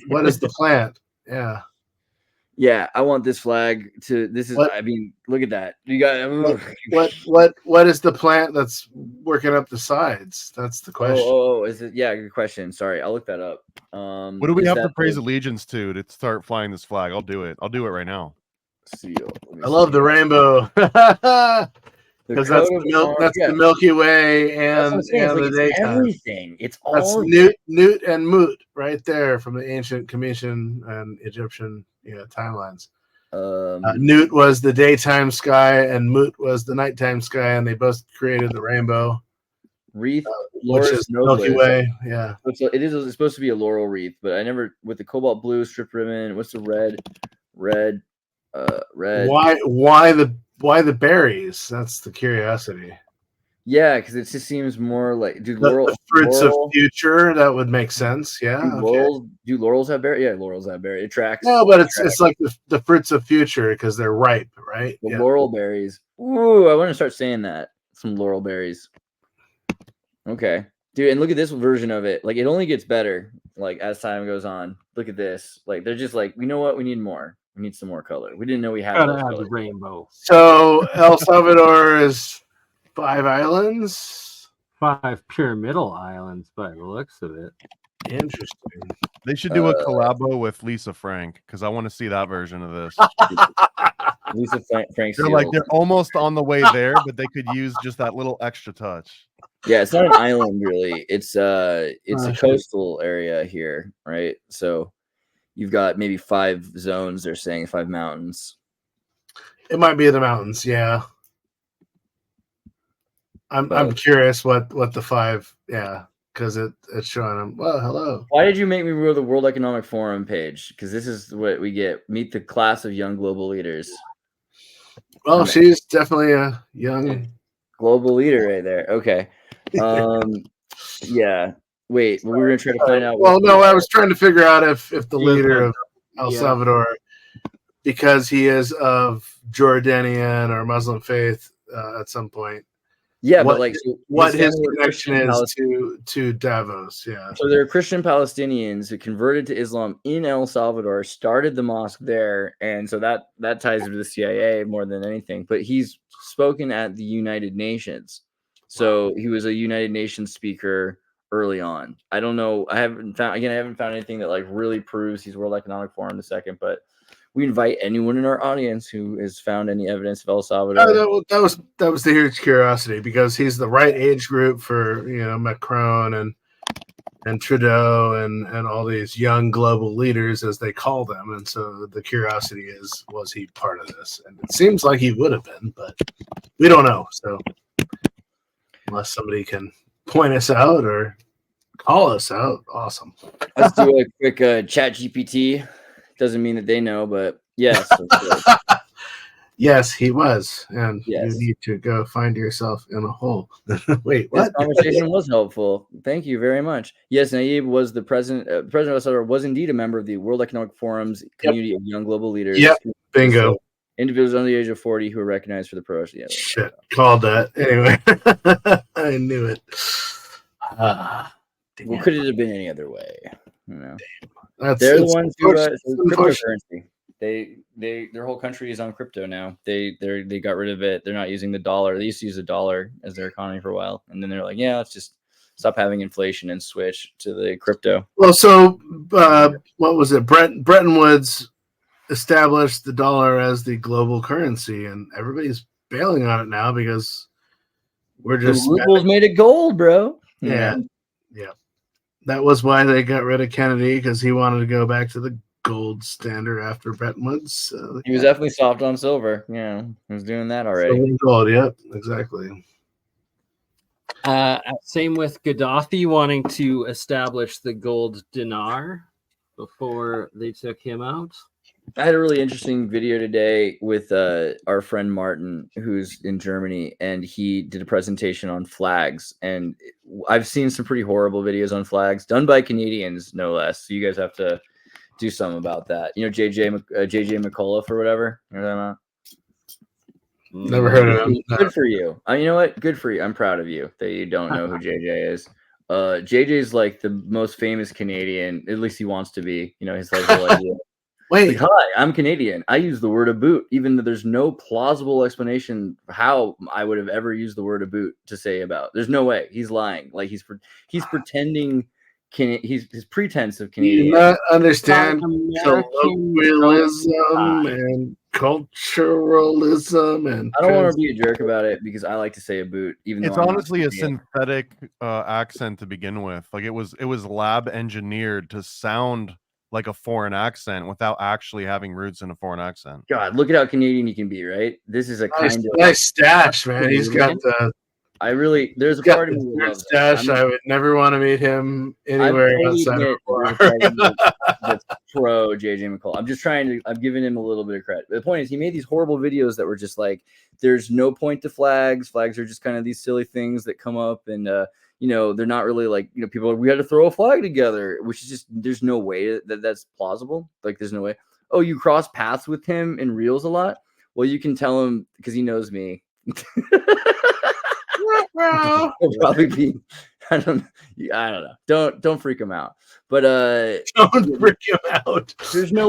What is the plant? Yeah. Yeah, I want this flag to. This is. What- I mean, look at that. You got. What is the plant that's working up the sides? That's the question. Oh, is it? Yeah, good question. Sorry, I'll look that up. What do we is have to that praise the allegiance to start flying this flag? I'll do it. I'll do it right now. seal? Let me I love see. the rainbow because that's coat of the arms- that's yeah, the Milky Way that's what I'm and saying. It's like the it's daytime. everything. It's That's all Newt and Moot right there from the ancient Commission and Egyptian timelines. Newt was the daytime sky and Moot was the nighttime sky, and they both created the rainbow, wreath, which Laurus is Milky Nobilis. Way. Yeah, It's supposed to be a laurel wreath, but I never with the cobalt blue strip ribbon. What's the red? Why the berries? That's the curiosity. Yeah, because it just seems more like The fruits of future, that would make sense. Yeah. Do laurels have berry? Yeah, laurels have berry. It tracks. No, but it's like the fruits of future because they're ripe, right? The laurel berries. Ooh, I want to start saying that. Some laurel berries. Okay. Dude, and look at this version of it. Like, it only gets better, like, as time goes on. Look at this. Like, they're just like, you know what? We need more. We need some more color. We didn't know we had Gotta those have the colors. rainbow. So El Salvador is 5 islands. 5 pyramidal islands by the looks of it. Interesting. They should do a collabo with Lisa Frank because I want to see that version of this. Lisa Frank. They're like they're almost on the way there, but they could use just that little extra touch. Yeah, it's not an island really. It's a coastal area here, right? So you've got maybe 5 zones. They're saying 5 mountains. It might be the mountains. Yeah. I'm curious what the 5. Yeah, because it's showing them. Well, hello. Why did you make me go to the World Economic Forum page? Because this is what we get. Meet the class of young global leaders. Well, she's definitely a young global leader right there. Okay. Yeah. Wait, we were gonna try to find out. Well, no, I was trying to figure out if the leader of El Salvador, because he is of Jordanian or Muslim faith at some point. Yeah, what, but like what his connection is to Davos. Yeah. So there are Christian Palestinians who converted to Islam in El Salvador, started the mosque there, and so that ties into the CIA more than anything. But he's spoken at the United Nations, so he was a United Nations speaker early on. I don't know. I haven't found anything that like really proves he's World Economic Forum the second, but we invite anyone in our audience who has found any evidence of El Salvador. That was the huge curiosity because he's the right age group for Macron and Trudeau and all these young global leaders as they call them, and so the curiosity is, was he part of this? And it seems like he would have been, but we don't know. So unless somebody can point us out or call us out, awesome. Let's do a quick chat GPT. Doesn't mean that they know, but yes. Yes, he was. And yes. You need to go find yourself in a hole. Wait, what? This conversation was helpful. Thank you very much. Yes, Nayib was the president. President of El Salvador was indeed a member of the World Economic Forum's community of young global leaders. Yep, bingo. Individuals under the age of 40 who are recognized for the pro-. Yeah, shit, called that. Anyway, I knew it. Well, could it have been any other way? You know? They're the ones who cryptocurrency. Their whole country is on crypto now. They got rid of it. They're not using the dollar. They used to use the dollar as their economy for a while, and then they're like, yeah, let's just stop having inflation and switch to the crypto. Well, so what was it? Bretton Woods established the dollar as the global currency, and everybody's bailing on it now because we're just the rubles made it gold, bro. Yeah. That was why they got rid of Kennedy, because he wanted to go back to the gold standard after Bretton Woods. So, he was definitely soft on silver. Yeah, he was doing that already. Silver and gold, yep, exactly. Same with Gaddafi wanting to establish the gold dinar before they took him out. I had a really interesting video today with our friend Martin, who's in Germany, and he did a presentation on flags. And I've seen some pretty horrible videos on flags done by Canadians, no less. So you guys have to do something about that. You know, JJ McCullough or whatever. You know what I'm talking about? Never heard of him. Good for you. You know what? Good for you. I'm proud of you that you don't know who JJ is. JJ's like the most famous Canadian. At least he wants to be. You know, his like whole idea. Wait, Like, hi, I'm Canadian. I use the word a boot, even though there's no plausible explanation for how I would have ever used the word a boot to say about. There's no way. He's lying. Like he's pretending. He's his pretense of do you Canadian. not understand American colloquialism and culturalism and I don't want to be a jerk about it because I like to say a boot, even It's though I'm not honestly a Canadian. synthetic accent to begin with. Like it was lab engineered to sound like a foreign accent without actually having roots in a foreign accent. God, look at how Canadian he can be, right? This is a nice, kind of. nice stash, man. He's got the There's a got part of the me that weird loves it. stash. I would never want to meet him I anywhere fully outside of admit a that there's a bar. part of me that's pro JJ McCall. I'm just trying to. I'm giving him a little bit of credit. The point is, he made these horrible videos that were just like, there's no point to flags. Flags are just kind of these silly things that come up, and they're not really like, people are, we had to throw a flag together, which is just, there's no way that that's plausible. Like, there's no way. Oh, you cross paths with him in reels a lot? Well, you can tell him because he knows me. He'll probably be. I don't know. Don't freak him out. But Don't freak him out. there's no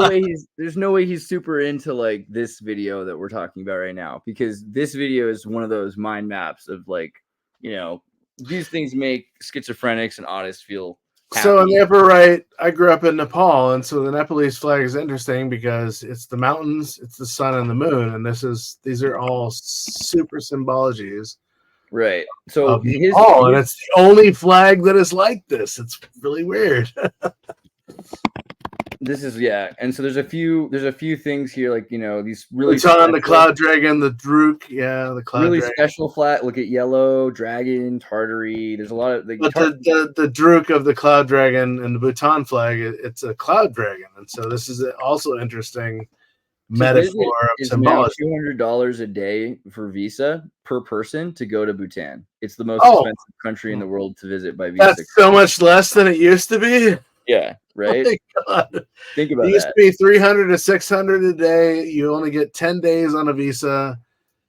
way he's super into like this video that we're talking about right now, because this video is one of those mind maps of like, these things make schizophrenics and autists feel happy. So on the upper right, I grew up in Nepal, and so the Nepalese flag is interesting because it's the mountains, it's the sun and the moon, and these are all super symbologies. Right. So And it's the only flag that is like this. It's really weird. This is, and so there's a few things here, like, these really Bhutan, the cloud dragon, the Druk, the cloud really dragon. special flag. Look at yellow dragon, Tartary. There's a lot of But the Druk of the cloud dragon and the Bhutan flag, it's a cloud dragon, and so this is also interesting metaphor of symbology. $200 a day for visa per person to go to Bhutan. It's the most expensive country in the world to visit by visa. That's so much less than it used to be. Yeah, right. Oh my God. Think about it used to be 300 to 600 a day. You only get 10 days on a visa.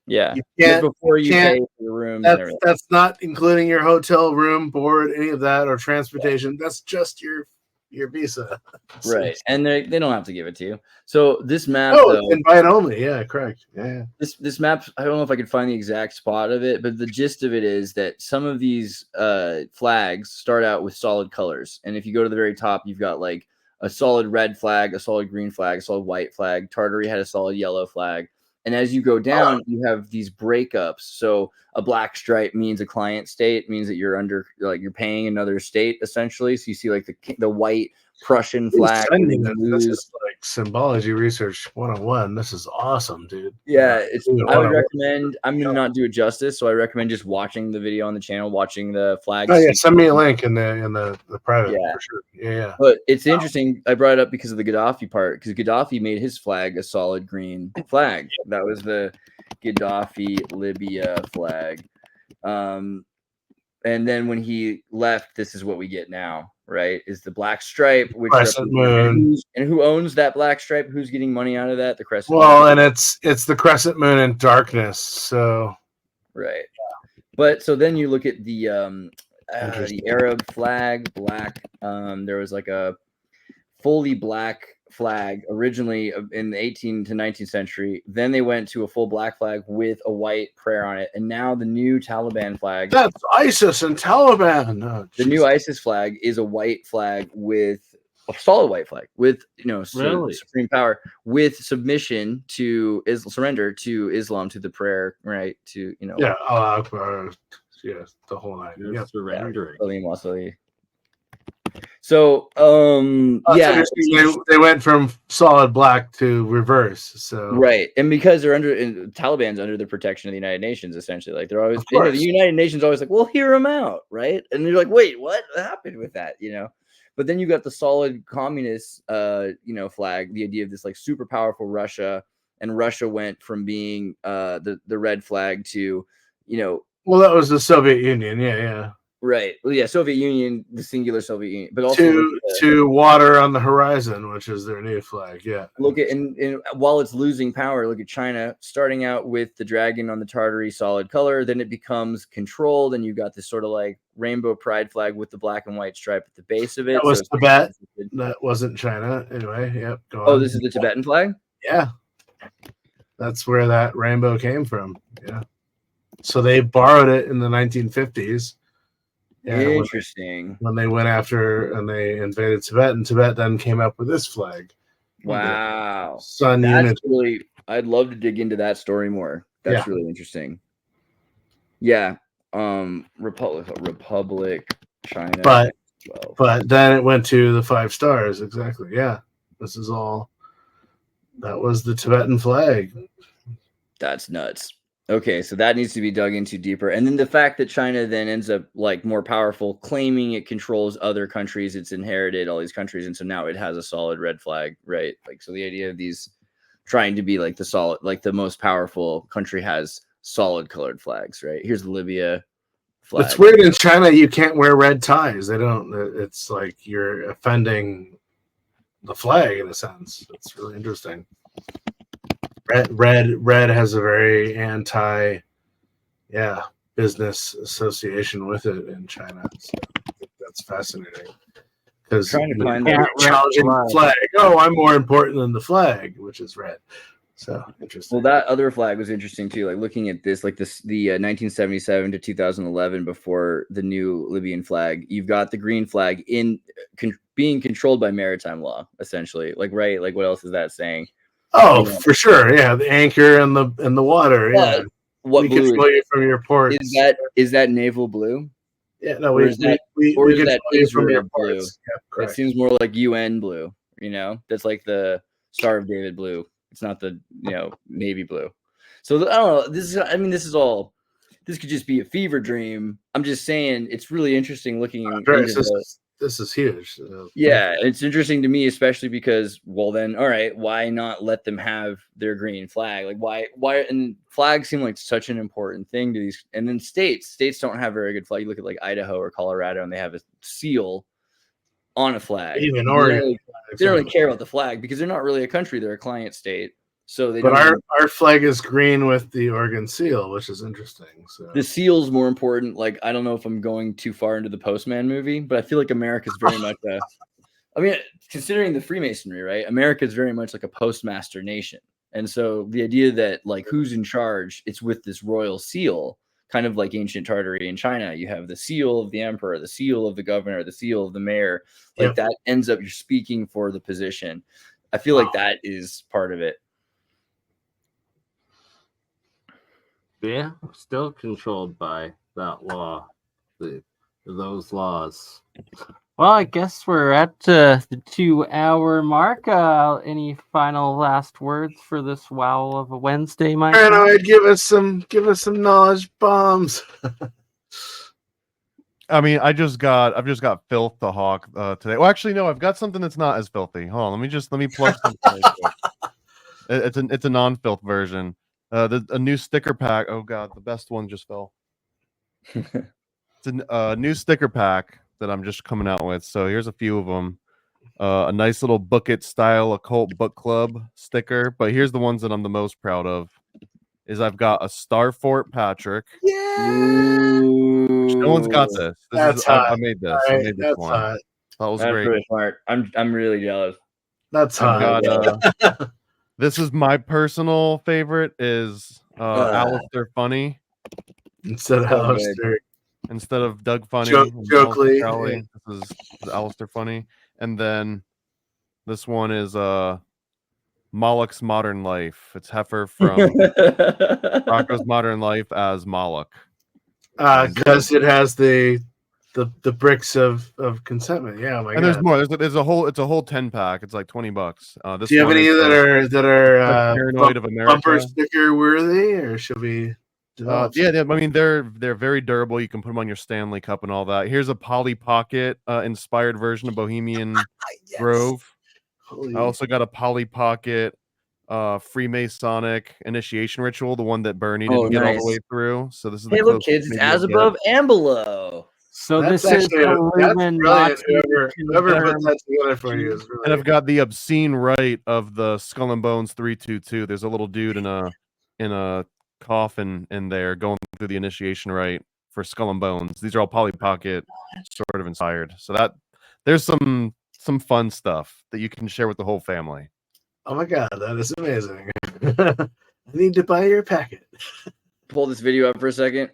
Yeah, before you pay for the room. That's not including your hotel room, board, any of that, or transportation. That's just your visa. Right, and they don't have to give it to you. So this map, invite only. Yeah, correct. Yeah. This map, I don't know if I could find the exact spot of it, but the gist of it is that some of these flags start out with solid colors, and if you go to the very top, you've got like a solid red flag, a solid green flag, a solid white flag. Tartary had a solid yellow flag. And as you go down, you have these breakups. So a black stripe means a client state, means that you're under, like, you're paying another state essentially. So you see like the white Prussian flag. This is like symbology research 101. This is awesome, dude. Yeah, I would recommend. I'm gonna not do it justice, so I recommend just watching the video on the channel, watching the flag. Oh yeah, send me a link in the private. Yeah, for sure. Yeah. But it's interesting. I brought it up because of the Gaddafi part, because Gaddafi made his flag a solid green flag. That was the Gaddafi Libya flag. And then when he left, this is what we get now, right? Is the black stripe, which crescent moon. And who owns that black stripe? Who's getting money out of that? The crescent moon. And it's the crescent moon in darkness. So right. But so then you look at the Arab flag, black. There was like a fully black flag originally in the 18th to 19th century. Then they went to a full black flag with a white prayer on it, and now the new Taliban flag. That's ISIS and Taliban. Oh, the new ISIS flag is a white flag with a solid white flag with supreme power, with submission to surrender to Islam, to the prayer, right? To Allah Akbar. Yes, the whole night. Yeah, surrendering. So they went from solid black to reverse. So right, and because they're Taliban's under the protection of the United Nations, essentially, like they're always the United Nations always like, we'll hear them out, right? And you're like, wait, what happened with that? But then you got the solid communist flag, the idea of this like super powerful Russia, and Russia went from being the red flag to well, that was the Soviet Union, yeah. Right. Well, yeah, Soviet Union, the singular Soviet Union, but also to water on the horizon, which is their new flag. Yeah. look at and while it's losing power, look at China starting out with the dragon on the Tartary solid color, then it becomes controlled, and you got this sort of like rainbow pride flag with the black and white stripe at the base of it. That was Tibet. That wasn't China. Anyway, yep. Go on. This is the Tibetan flag? Yeah. That's where that rainbow came from. Yeah. So they borrowed it in the 1950s. Yeah, interesting. When they went after and they invaded Tibet, and Tibet then came up with this flag. Wow. Sun That's really, I'd love to dig into that story more. That's really interesting. Yeah. Republic China. But then it went to the 5 stars. Exactly. Yeah. This is all. That was the Tibetan flag. That's nuts. Okay, so that needs to be dug into deeper. And then the fact that China then ends up like more powerful, claiming it controls other countries, it's inherited all these countries, and so now it has a solid red flag, right? Like, so the idea of these trying to be like the solid, like the most powerful country has solid colored flags, right? Here's the Libya flag. It's weird in China you can't wear red ties. They don't. It's like you're offending the flag in a sense. It's really interesting. Red has a very anti, business association with it in China. So that's fascinating because challenging the flag. Oh, I'm more important than the flag, which is red. So interesting. Well, that other flag was interesting too. Like looking at this, like this, the 1977 to 2011, before the new Libyan flag, you've got the green flag being controlled by maritime law, essentially. Like, right? Like, what else is that saying? Oh, for sure. Yeah, the anchor and the water. Yeah. What blue control you from your ports. Is that naval blue? Yeah, no, we control you from your blue. ports. Yeah, it seems more like UN blue. You know, that's like the Star of David blue. It's not the navy blue. So I don't know. This is all. This could just be a fever dream. I'm just saying it's really interesting looking into this is huge. Yeah, it's interesting to me, especially because, well, then, all right, why not let them have their green flag? Like, why? And flags seem like such an important thing to these. And then states don't have very good flag. You look at like Idaho or Colorado, and they have a seal on a flag. Even Oregon, they don't really care about the flag because they're not really a country; they're a client state. So but our flag is green with the Oregon seal, which is interesting. So the seal's more important. Like, I don't know if I'm going too far into the Postman movie, but I feel like America's very much considering the Freemasonry, right? America is very much like a postmaster nation. And so the idea that like who's in charge, it's with this royal seal, kind of like ancient Tartary in China. You have the seal of the emperor, the seal of the governor, the seal of the mayor. Like that ends up you're speaking for the position. I feel like that is part of it. Yeah, still controlled by that law, those laws. Well, I guess we're at the 2-hour mark. Any final last words for this Wowl of a Wednesday, Mike? Paranoid, give us some knowledge bombs. I mean, I've just got Filth the Hawk today. Well, actually, no, I've got something that's not as filthy. Hold on, let me plug something. It's a non-filth version. A new sticker pack. Oh god, the best one just fell. It's a new sticker pack that I'm just coming out with. So here's a few of them. A nice little Book It style occult book club sticker. But here's the ones that I'm the most proud of. Is I've got a Starfort Patrick. Yeah. No one's got this. I made this. Right, I made this one. Hot. That was That's great. really smart. I'm really jealous. That's hot. This is my personal favorite. Is Alistair Funny instead of Doug Funny, Jokely. This is Alistair Funny, and then this one is Moloch's Modern Life. It's Heifer from Rocco's Modern Life as Moloch. Because it has the bricks of consentment. Yeah, oh my and God. There's more. There's a whole. It's a whole 10-pack. It's like $20. Do you have any that are Paranoid of America bumper sticker worthy, or should we? I mean they're very durable. You can put them on your Stanley Cup and all that. Here's a Polly Pocket inspired version of Bohemian Grove. I also got a Polly Pocket Freemasonic initiation ritual, the one that Bernie didn't get all the way through. So this is look, kids, it's as above and below. So That's this is actually that's brilliant. Illuminati. Whoever put that together for you is And really. I've got the obscene right of the Skull and Bones 322. There's a little dude in a coffin in there going through the initiation rite for Skull and Bones. These are all Polly Pocket sort of inspired. So that there's some fun stuff that you can share with the whole family. Oh my god, that is amazing. I need to buy your packet. Pull this video up for a second.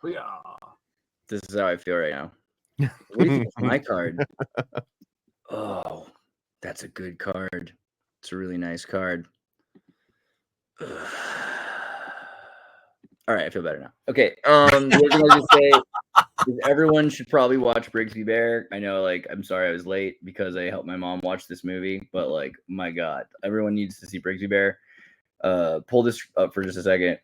Yeah. This is how I feel right now. What do you think of my card? Oh, that's a good card. It's a really nice card. All right, I feel better now. Okay. The other thing I was gonna say is everyone should probably watch Brigsby Bear. I know, like, I'm sorry I was late because I helped my mom watch this movie, but like, my God, everyone needs to see Brigsby Bear. Pull this up for just a second.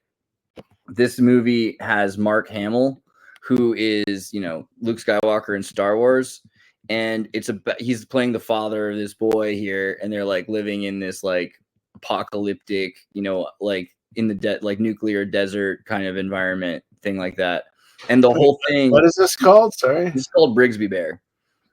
This movie has Mark Hamill, who is, Luke Skywalker in Star Wars, and he's playing the father of this boy here, and they're like living in this like apocalyptic, like in the like nuclear desert kind of environment, thing like that. And the whole thing. What is this called? Sorry, it's called Brigsby Bear.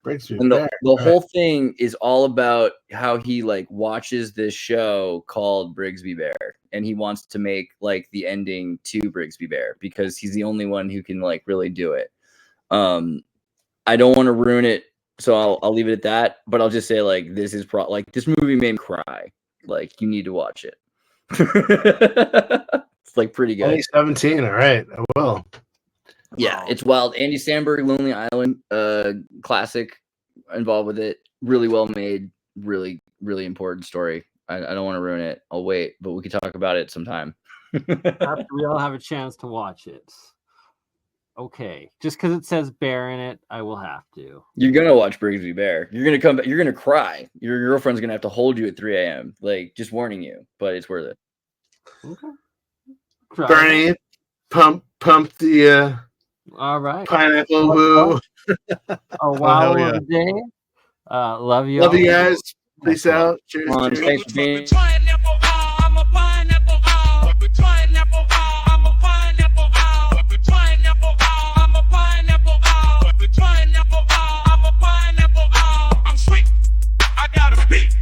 And the whole thing is all about how he like watches this show called Brigsby Bear, and he wants to make like the ending to Brigsby Bear because he's the only one who can like really do it. I don't want to ruin it, so I'll leave it at that. But I'll just say like this is this movie made me cry. Like you need to watch it. It's like pretty good. Only 17. All right, I will. Yeah, it's wild. Andy Samberg, Lonely Island, classic, involved with it. Really well made. Really, really important story. I don't want to ruin it. I'll wait, but we could talk about it sometime. After we all have a chance to watch it. Okay, just because it says bear in it, I will have to. You're gonna watch Brigsby Bear. You're gonna come back. You're gonna cry. Your girlfriend's gonna have to hold you at 3 a.m. Like, just warning you, but it's worth it. Okay. Bernie, pump the All right. pineapple woo. Oh wow, hell yeah. day. Love you. Love all. you guys. Peace out. Cheers. Come on, cheers. thanks for being. I'm sweet. I got a beat.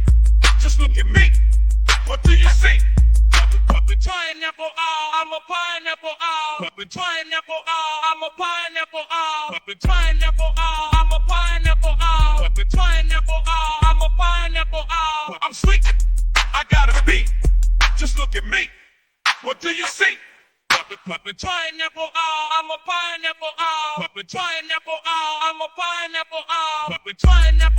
Just look at me. What do you see? Pineapple owl, I'm a pineapple owl. Pineapple owl, I'm a pineapple owl. Pineapple owl, I'm a pineapple owl. Pineapple owl, I'm a pineapple owl. I'm sweet. I got a beat. Just look at me. What do you see? Pineapple owl, I'm a pineapple owl. Pineapple owl, I'm a pineapple owl. Pineapple